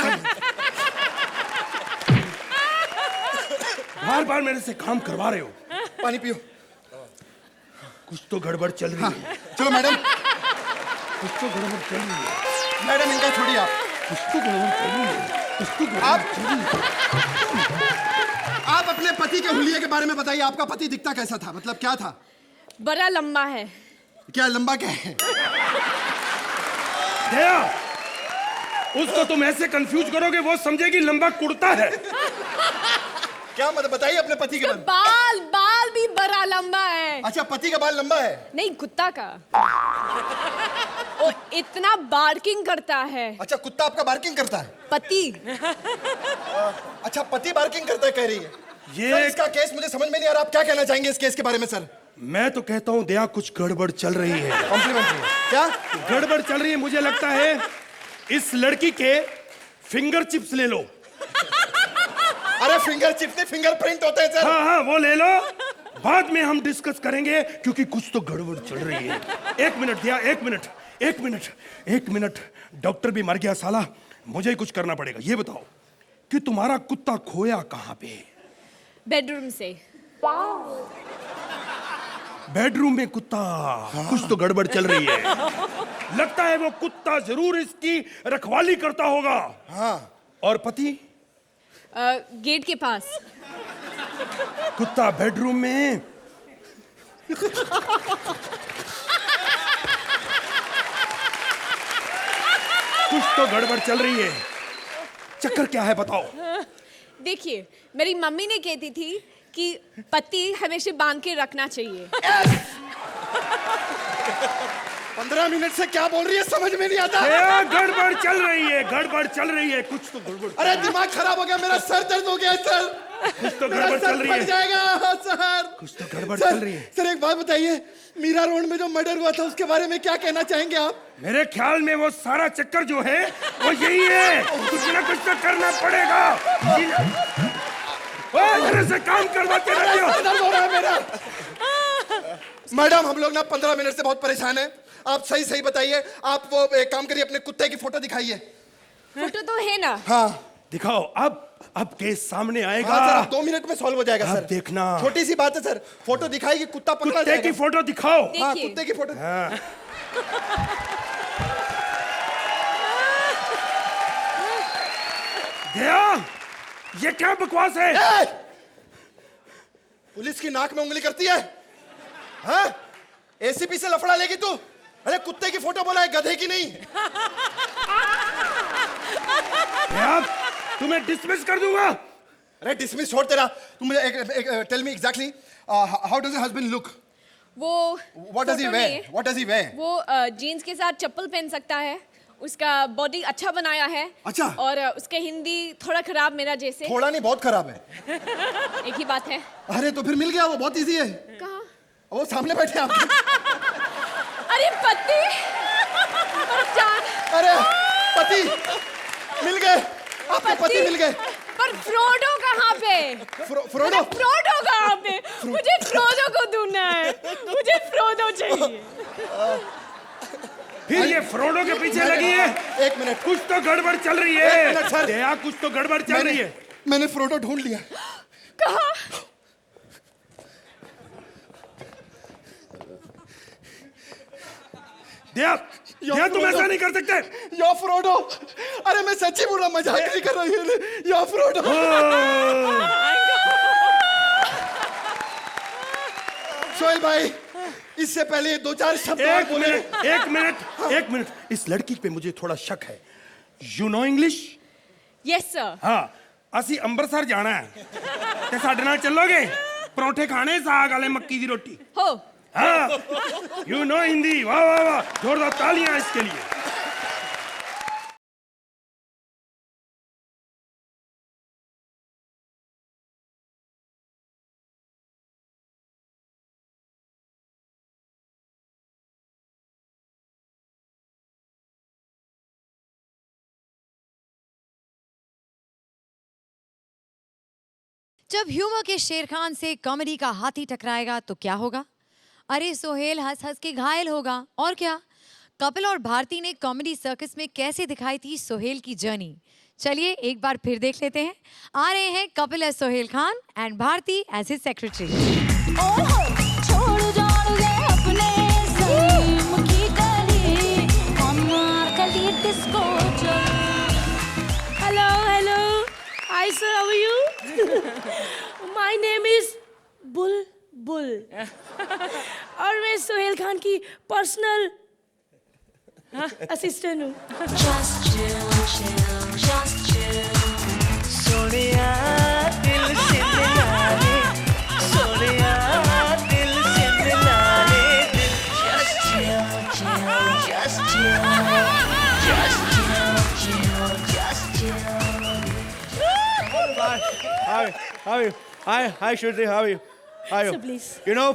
बार मेरे से काम करवा रहे हो। पानी पियो। कुछ तो गड़बड़ चल रही है। चलो मैडम, कुछ तो गड़बड़ चल रही है। मैडम इनका छोड़िए आप। कुछ तो गड़बड़ चल रही है, कुछ तो गड़बड़ चल रही है। आप अपने पति के हुलिये के बारे में बताइए, आपका पति दिखता कैसा था, मतलब क्या था? बड़ा लंबा है। क्या लंबा क्या है? दया, उसको तुम ऐसे कंफ्यूज करोगे वो समझेगी लंबा कुर्ता है। क्या मतलब बताइए अपने पति के बाल भी बड़ा लंबा है। अच्छा, पति का बाल लंबा है? नहीं, कुत्ता का। वो इतना बार्किंग करता है। अच्छा, कुत्ता आपका बार्किंग करता है? पति। अच्छा, पति बार्किंग करता है कह रही है। ये सर, इसका केस मुझे समझ में नहीं आ रहा, आप क्या कहना चाहेंगे इस केस के बारे में सर? मैं तो कहता हूँ दया, कुछ गड़बड़ चल रही है। कॉम्प्लीमेंट्री क्या गड़बड़ चल रही है? मुझे लगता है इस लड़की के फिंगर चिप्स ले लो। अरे फिंगर चिप्स नहीं, फिंगरप्रिंट होते हैं सर। हाँ, वो ले लो, बाद में हम डिस्कस करेंगे, क्योंकि कुछ तो गड़बड़ चल रही है। एक मिनट दया, एक मिनट। डॉक्टर भी मर गया साला, मुझे ही कुछ करना पड़ेगा। ये बताओ कि तुम्हारा कुत्ता खोया कहाँ पे? बेडरूम से। बेडरूम में कुत्ता, कुछ तो गड़बड़ चल रही है। लगता है वो कुत्ता जरूर इसकी रखवाली करता होगा। हाँ। और पति? गेट के पास। कुत्ता बेडरूम में। कुछ तो गड़बड़ चल रही है। चक्कर क्या है बताओ? देखिए, मेरी मम्मी ने कहती थी कि पति हमेशा बांध के रखना चाहिए। 15 मिनट से क्या बोल रही है समझ में नहीं आता। गड़बड़ चल रही है, गड़बड़ चल रही है, कुछ तो गड़बड़। अरे दिमाग खराब हो गया, मेरा सर दर्द हो गया सर। कुछ तो गड़बड़ चल रही है। जाएगा सर। कुछ तो गड़बड़ चल रही है। सर एक बात बताइए, मीरा रोड में जो मर्डर हुआ था उसके बारे में क्या कहना चाहेंगे आप? मेरे ख्याल में वो सारा चक्कर जो है वो यही है, कुछ ना कुछ तो करना पड़ेगा। मेरे से काम करवाते रहते हो। दर्द हो रहा है मेरा। मैडम हम लोग ना 15 मिनट से बहुत परेशान हैं। आप सही सही बताइए। आप वो एक काम करिए, अपने कुत्ते की फोटो दिखाइए। फोटो तो है ना? हाँ दिखाओ। अब केस सामने आएगा। हाँ, सर 2 मिनट में सॉल्व हो जाएगा अब सर। देखना। छोटी सी बात है सर, फोटो दिखाएगी, कुत्ता पकड़ा कुत्ते जाएगा। की फोटो दिखाओ। हाँ कुत्ते की फोटो। हाँ। दया, ये क्या बकवास है? पुलिस की नाक में उंगली करती है? हाँ? एसीपी से लफड़ा लेगी तू? अरे कुत्ते की फोटो बोला है, गधे की नहीं। तुम्हें डिसमिस कर दूंगा। अरे डिसमिस छोड़ तेरा। तुम मुझे tell me exactly how does your husband look? वो what does he wear? What does he wear? वो जीन्स के साथ चप्पल पहन सकता है। उसका बॉडी अच्छा बनाया है। अच्छा। और उसके हिंदी थोड़ा खराब मेरा जैसे। थोड़ा नहीं, बहुत खराब है। एक ही बात है। अरे तो फिर मिल गया, वो बहुत इजी है। कहाँ? वो सामने बैठे हैं आपके। अरे पति। अरे पति मिल गए, आपके पति मिल गए। पर फ्रोडो कहाँ पे? फ्रोडो? फ्रोडो कहाँ पे? मुझे फ्रोडो को ढूंढना है। मुझे फ्रोडो चाहिए। फिर ये फ्रोडो के पीछे लगी है। एक मिनट, कुछ तो गड़बड़ चल रही है। दया, कुछ तो गड़बड़ चल रही है। मैंने फ्रोडो ढूंढ लिया। कहाँ? दया तुम ऐसा नहीं कर सकते। यो फ्रोडो। अरे मैं सच्ची बोल रहा, मजाक नहीं कर रही हूँ। यो फ्रोडो। सोहेल भाई, इससे पहले 2-4 शब्द और बोले। एक मिनट। इस लड़की पे मुझे थोड़ा शक है। You no English? Yes sir. हाँ, असी अमृतसर जाना है ते साडे नाल चलोगे? परोठे खाने, साग वाले मक्की दी रोटी। हो। हाँ, यू नो हिंदी। वाह वाह वाह, जोरदार तालियां इसके लिए। जब ह्यूमर के शेर खान से कॉमेडी का हाथी टकराएगा तो क्या होगा? अरे सोहेल हंस हंस के घायल होगा। और क्या? कपिल और भारती ने कॉमेडी सर्कस में कैसे दिखाई थी सोहेल की जर्नी। चलिए एक बार फिर देख लेते हैं। आ रहे हैं Kapil as Sohail Khan and Bharti as his secretary. Hello. Hi sir, how are you? My name is बुलबुल। और मैं सोहेल खान की पर्सनल असिस्टेंट हूँ। सोनिया दिल से मिला ले, सोनिया दिल से मिला ले, just chill, Hi, Shruti, how are you? Sir, please. You know,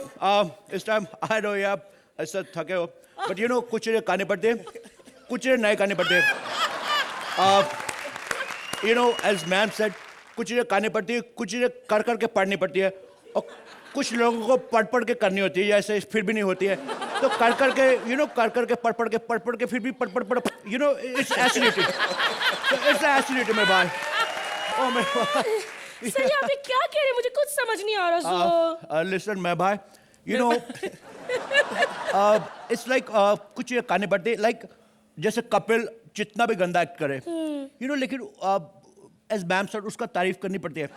this time I know you आप ऐसा थके हो, but you know कुछ चीजें करनी पड़ती है, कुछ चीजें नहीं करनी पड़ती है। You know, as ma'am said, कुछ चीजें करनी पड़ती है, कुछ चीजें कर करके पढ़नी पड़ती है, और कुछ लोगों को पढ़ पढ़ के करनी होती है, ऐसे फिर भी नहीं होती है। तो कर करके, you know, कर करके पढ़ पढ़ के फिर भी पढ़, you know, it's fascinating. It's fascinating, मेरे भाई। Oh my God. सर यहाँ पे क्या कह रहे हैं? मुझे कुछ समझ नहीं आ रहा। Listen, मैं भाई, यू नो इट्स लाइक कुछ ये कहने पड़ते लाइक जैसे कपिल जितना भी गंदा एक्ट करे यू नो, लेकिन एज मैम सर उसका तारीफ करनी पड़ती है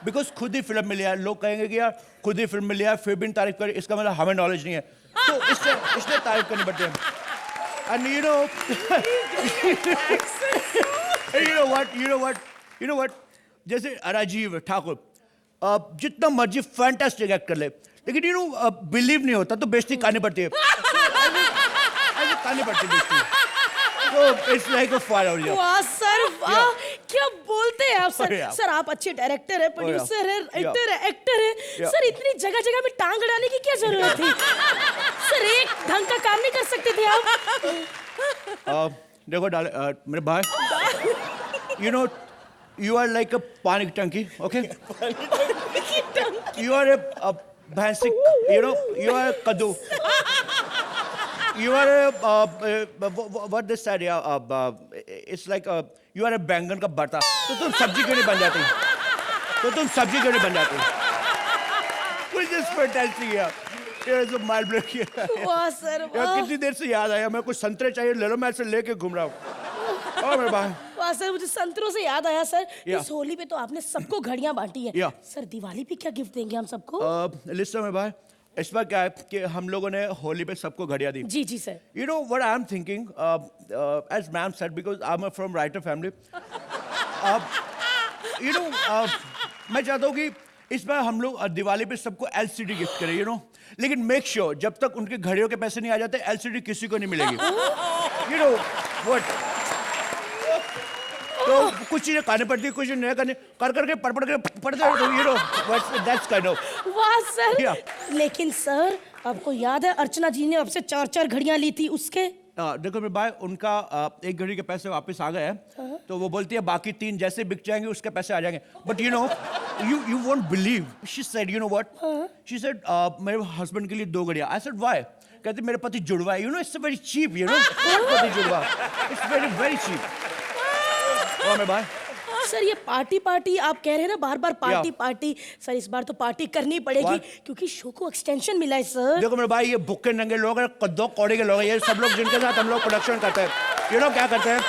बिकॉज खुद ही फिल्म में लिया है। लोग कहेंगे कि यार खुद ही फिल्म में लिया है फिर भी तारीफ करे, इसका मतलब हमें नॉलेज नहीं है, तो इसलिए तारीफ करनी पड़ती है। एंड यू नो व्हाट जैसे राजीव ठाकुर जितना मर्जी फैंटास्टिक एक्ट कर ले, लेकिन यू नो बिलीव नहीं होता तो बेइज्जती करनी पड़ती है, करनी पड़ती है बेइज्जती। तो it's like a fire out. वाह सर वाह, क्या बोलते हैं आप सर। Yeah. सर आप अच्छे डायरेक्टर है, प्रोड्यूसर है, राइटर है, एक्टर है। Yeah. सर इतनी जगह जगह में टांग अड़ाने की क्या जरूरत थी? सर एक ढंग का काम नहीं कर सकते थे आप? देखो मेरे भाई, you know you are like a पानी की टंकी, ओके? यू आर a भैंसी, यू नो यू आर कद्दू, you are what this said, it's like you are a बैंगन का भरता, तो तुम सब्जी क्यों नहीं बन जाती? Which is fantastic यार, ये तो माइंड ब्लोइंग है। वाह सर यार वाह। कितनी देर से याद आया, मैं कुछ संतरे चाहिए ले लो, मैं ऐसे लेके घूम रहा हूँ। ओ मेरे भाई, वाह सर, मुझे संतरों से याद आया सर, Yeah. इस होली पे तो आपने सबको घड़ियां बांटी है। Yeah. सर दिवाली पे क्या गिफ्ट देंगे हम सबको? लिस्ट में भाई, इस बार क्या है कि हम लोगों ने होली पे सबको घड़ियां दी। जी जी sir. You know what I'm thinking, as ma'am said, because I'm from writer family. You know, मैं चाहता हूँ कि इस बार हम लोग दिवाली पे सबको LCD गिफ्ट करें, you know. लेकिन मेक श्योर जब तक उनके घड़ियों के पैसे नहीं आ जाते LCD किसी को नहीं मिलेगी। You know what? तो कुछ चीजें खाने पड़ती है, कुछ नया करने करके पढ़ते हैं, you know that's kind of. वाह सर। Yeah. लेकिन सर आपको याद है अर्चना जी ने आपसे 4-4 घड़ियां ली थी उसके? देखो मेरे भाई, उनका एक घड़ी के पैसे वापस आ गए हैं, तो वो बोलती है बाकी 3 जैसे बिक जाएंगे उसके पैसे आ जाएंगे। But you know you won't believe, she said, you know what, she said मेरे हस्बैंड के लिए 2 घड़ियां। I said why? कहते मेरे पति जुड़वा है, you know it's very cheap, you know पति जुड़वा, इट्स वेरी चीप। और मेरे भाई सर ये पार्टी आप कह रहे हैं ना बार बार पार्टी, सर इस बार तो पार्टी करनी पड़ेगी क्योंकि शो को एक्सटेंशन मिला है सर। देखो मेरे भाई, ये भुक्के नंगे लोग हैं, कद्दो कौड़े के लोग हैं, ये सब लोग जिनके साथ हम लोग प्रोडक्शन करते हैं, यू नो क्या करते हैं,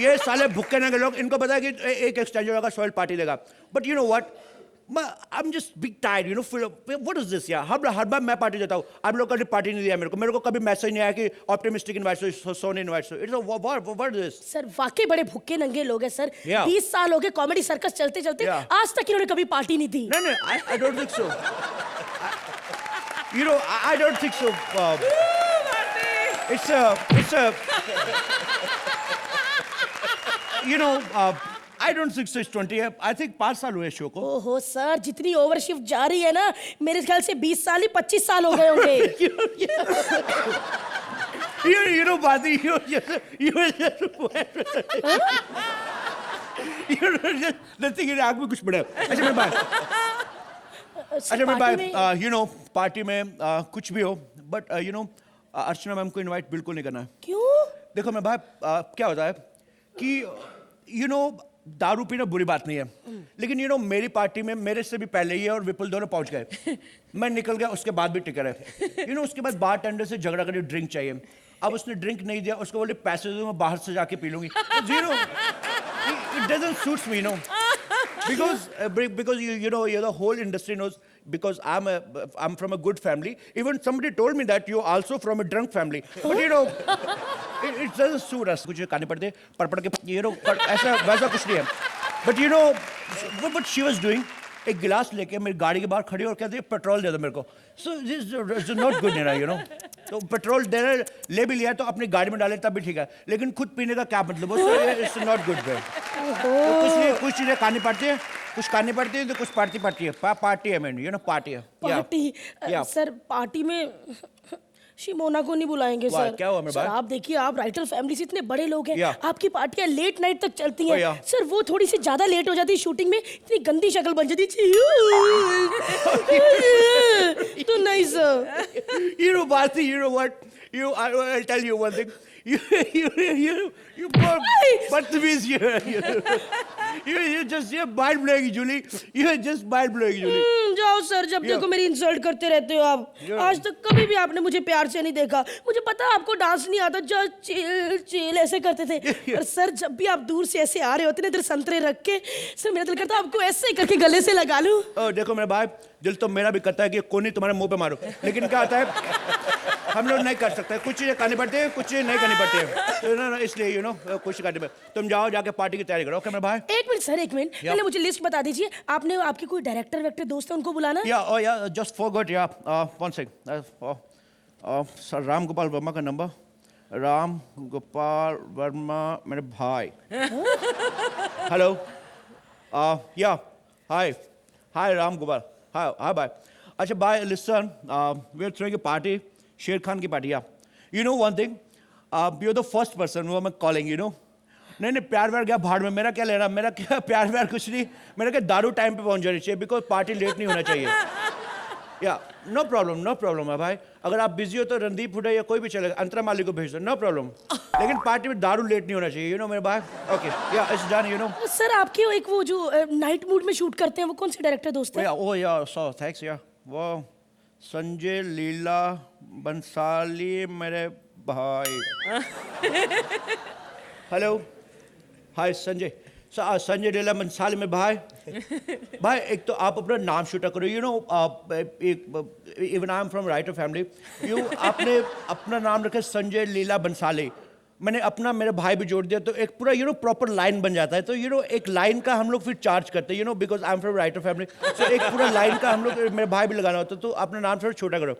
ये साले भुक्के नंगे लोग, इनको पता है कि एक एक्सटेंशन होगा, सोहेल पार्टी देगा। But you know what, I am just big tired, you know what is this यार, हर बार मैं पार्टी देता हूँ, आप लोग कभी पार्टी नहीं दिया मेरे को कभी मैसेज नहीं आया कि optimistic invite Sony invite, it's what is this? Sir वाकई बड़े भुक्के नंगे लोग हैं सर। Yeah. 20 साल हो गए कॉमेडी सर्कस चलते Yeah. आज तक इन्होंने कभी पार्टी नहीं दी। नहीं I don't think so, you know I don't think so, it's you know I don't think so it's 20 है, I think 5 साल हुए शो को। ओहो सर, जितनी ओवरशिफ्ट जा रही है ना, मेरे ख्याल से 20 साल ही 25 साल हो गए होंगे। you know बाती, you the thing is आग में कुछ पड़ा। अच्छा मेरे भाई, you know पार्टी में कुछ भी हो, but you know Archana ma'am को इनवाइट बिल्कुल नहीं करना है। क्यों? देखो मेरे भाई, क्या होता है कि you know दारू पीना बुरी बात नहीं है, लेकिन यू नो मेरी पार्टी में मेरे से भी पहले ही और विपुल दोनों पहुंच गए, मैं निकल गया, उसके बाद भी टिकर है, यू नो उसके बाद बार टेंडर से झगड़ा करके ड्रिंक चाहिए, अब उसने ड्रिंक नहीं दिया, उसको बोले पैसे दो, मैं बाहर से जाके पी लूंगी, you know it doesn't suits me, no because you know the whole industry knows, because I'm from a good family, even somebody told me that you're also from a drunk family, but you know it doesn't suit us, कुछ खाने पड़ते पड़ के, you know ऐसा वैसा कुछ नहीं है, but you know what she was doing, एक गिलास लेके मेरी गाड़ी के बाहर खड़ी और कहती है पेट्रोल दे दो मेरे को, so this is not good, you know तो पेट्रोल देने ले भी लिया तो अपनी गाड़ी में डाले तब भी ठीक है, लेकिन खुद पीने का क्या मतलब, इट्स नॉट गुड वे। कुछ चीजें खानी पड़ती है, कुछ खानी पड़ती है, तो कुछ पार्टी है, पार्टी है मैंने, यू नो पार्टी है। पार्टी सर, पार्टी में शिमोना को नहीं बुलाएंगे सर। क्या हुआ मेरे सर भाई? आप देखिए, आप राइटर फैमिली से इतने बड़े लोग हैं, या। आपकी पार्टियां लेट नाइट तक चलती हैं, या। सर वो थोड़ी सी ज्यादा लेट हो जाती है शूटिंग में, इतनी गंदी शक्ल बन जाती है तो नहीं sir. You know Bharti, you know what, I'll tell you one thing, You poor बदतमीज you just mind blowing Julie. You just mind blowing Julie. जाओ सर, जब देखो मेरी इंसल्ट करते रहते हो आप। आज तक कभी भी आपने मुझे प्यार से नहीं देखा। मुझे पता है आपको डांस नहीं आता, जस्ट चिल चिल ऐसे करते थे। और सर जब भी आप दूर से ऐसे आ रहे होते ना इधर संतरे रख के, सर मेरा दिल करता है आपको ऐसे ही करके गले से लगा लूं। देखो मेरे भाई, दिल तो मेरा भी करता है कि कोनी तुम्हारे मुंह पे मारो, लेकिन क्या होता है हम लोग नहीं कर सकते, कुछ चीजें करनी पड़ती है, कुछ चीजें नहीं करनी पड़ती है, तो ना इसलिए कुछ करनी पड़ती। तुम जाओ जाके पार्टी की तैयारी करो। ओके मेरे भाई। एक मिनट सर, एक मिनट, पहले मुझे लिस्ट बता दीजिए। आपने आपके कोई डायरेक्टर वेक्टर दोस्त है उनको बुलाना? या just forgot one second. Sir Ram Gopal Varma का नंबर। राम गोपाल वर्मा मेरे भाई। Hello hi Ram Gopal. Hi bye. अच्छा bye, listen, we are throwing a party, Sher Khan की party. You know one thing, you are the first person वो मैं कॉलिंग, नहीं प्यार व्यार गया भाड़ में, मेरा क्या लेना, मेरा क्या प्यार व्यार कुछ नहीं, मेरा क्या दारू टाइम पे पहुंच जानी चाहिए, बिकॉज पार्टी लेट नहीं होना चाहिए। या नो प्रॉब्लम है भाई, अगर आप बिजी हो तो रणदीप हुडा या कोई भी चलेगा, अंतरा माली को भेज दो, नो प्रॉब्लम, लेकिन पार्टी में दारू लेट नहीं होना चाहिए, मेरे भाई। ओके या इट्स डन। सर आपके एक वो जो नाइट मूड में शूट करते हैं वो कौन से डायरेक्टर दोस्त हैं? सो थैंक्स वो संजय लीला बंसाली मेरे भाई। हेलो हाय संजय लीला बंसाली मेरे भाई। एक तो आप अपना नाम शूटर करो, even I am from writer family, आपने अपना नाम रखा संजय लीला बंसाली, मैंने अपना मेरे भाई भी जोड़ दिया, तो एक पूरा प्रॉपर लाइन बन जाता है। तो एक लाइन का हम लोग फिर चार्ज करते हैं, because I am from writer family, so एक पूरा लाइन का हम लोग मेरे भाई भी लगाना होता है, तो अपना नाम थोड़ा छोटा करो।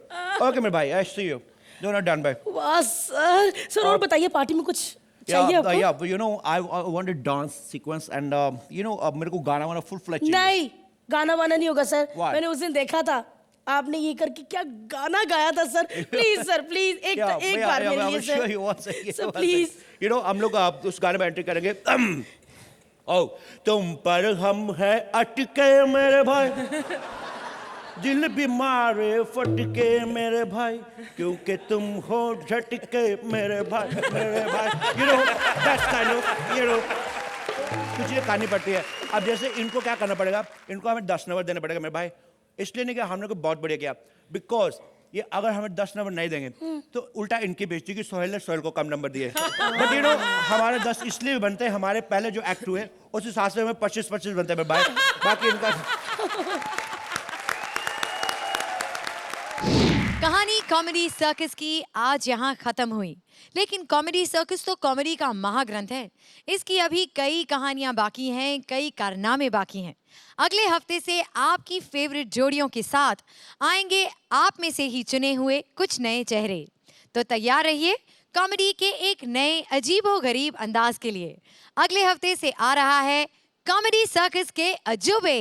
ओके मेरे भाई, आई सी यू, दोनों डन बाय। वाह सर और बताइए पार्टी में कुछ चाहिए आपको? I want a dance sequence and मेरे को गाना वाना फुल फ्लैश चाहिए। नहीं, गाना वाना नहीं होगा सर। Why? मैंने उस दिन देखा था आपने ये करके क्या गाना गाया था सर। प्लीज सर प्लीज एक बार मेरे लिए सर प्लीज। हम लोग उस गाने में एंट्री करेंगे। ओ तुम पर हम है अटके मेरे भाई, दिल भी मारे फटके मेरे भाई, क्योंकि तुम हो झटके मेरे भाई। that's kind of, कुछ ये करनी पड़ती है। अब जैसे इनको क्या करना पड़ेगा, इनको हमें 10 नंबर देना पड़ेगा मेरे भाई, इसलिए नहीं कि हमने को बहुत बढ़िया किया, बिकॉज ये अगर हमें 10 नंबर नहीं देंगे तो उल्टा इनकी बेइज्जती कि सोहेल ने सोहेल को कम नंबर दिए। बट हमारे 10 इसलिए भी बनते हैं, हमारे पहले जो एक्ट हुए उस हिसाब से हमें 25-25 बनते हैं मेरे भाई, बाकी इनका। कहानी कॉमेडी सर्कस की आज यहाँ खत्म हुई, लेकिन कॉमेडी सर्कस तो कॉमेडी का महाग्रंथ है। इसकी अभी कई कहानियां बाकी हैं, कई कारनामे बाकी हैं। अगले हफ्ते से आपकी फेवरेट जोड़ियों के साथ आएंगे आप में से ही चुने हुए कुछ नए चेहरे। तो तैयार रहिए कॉमेडी के एक नए अजीबोगरीब अंदाज के लिए। अगले हफ्ते से आ रहा है कॉमेडी सर्कस के अजूबे।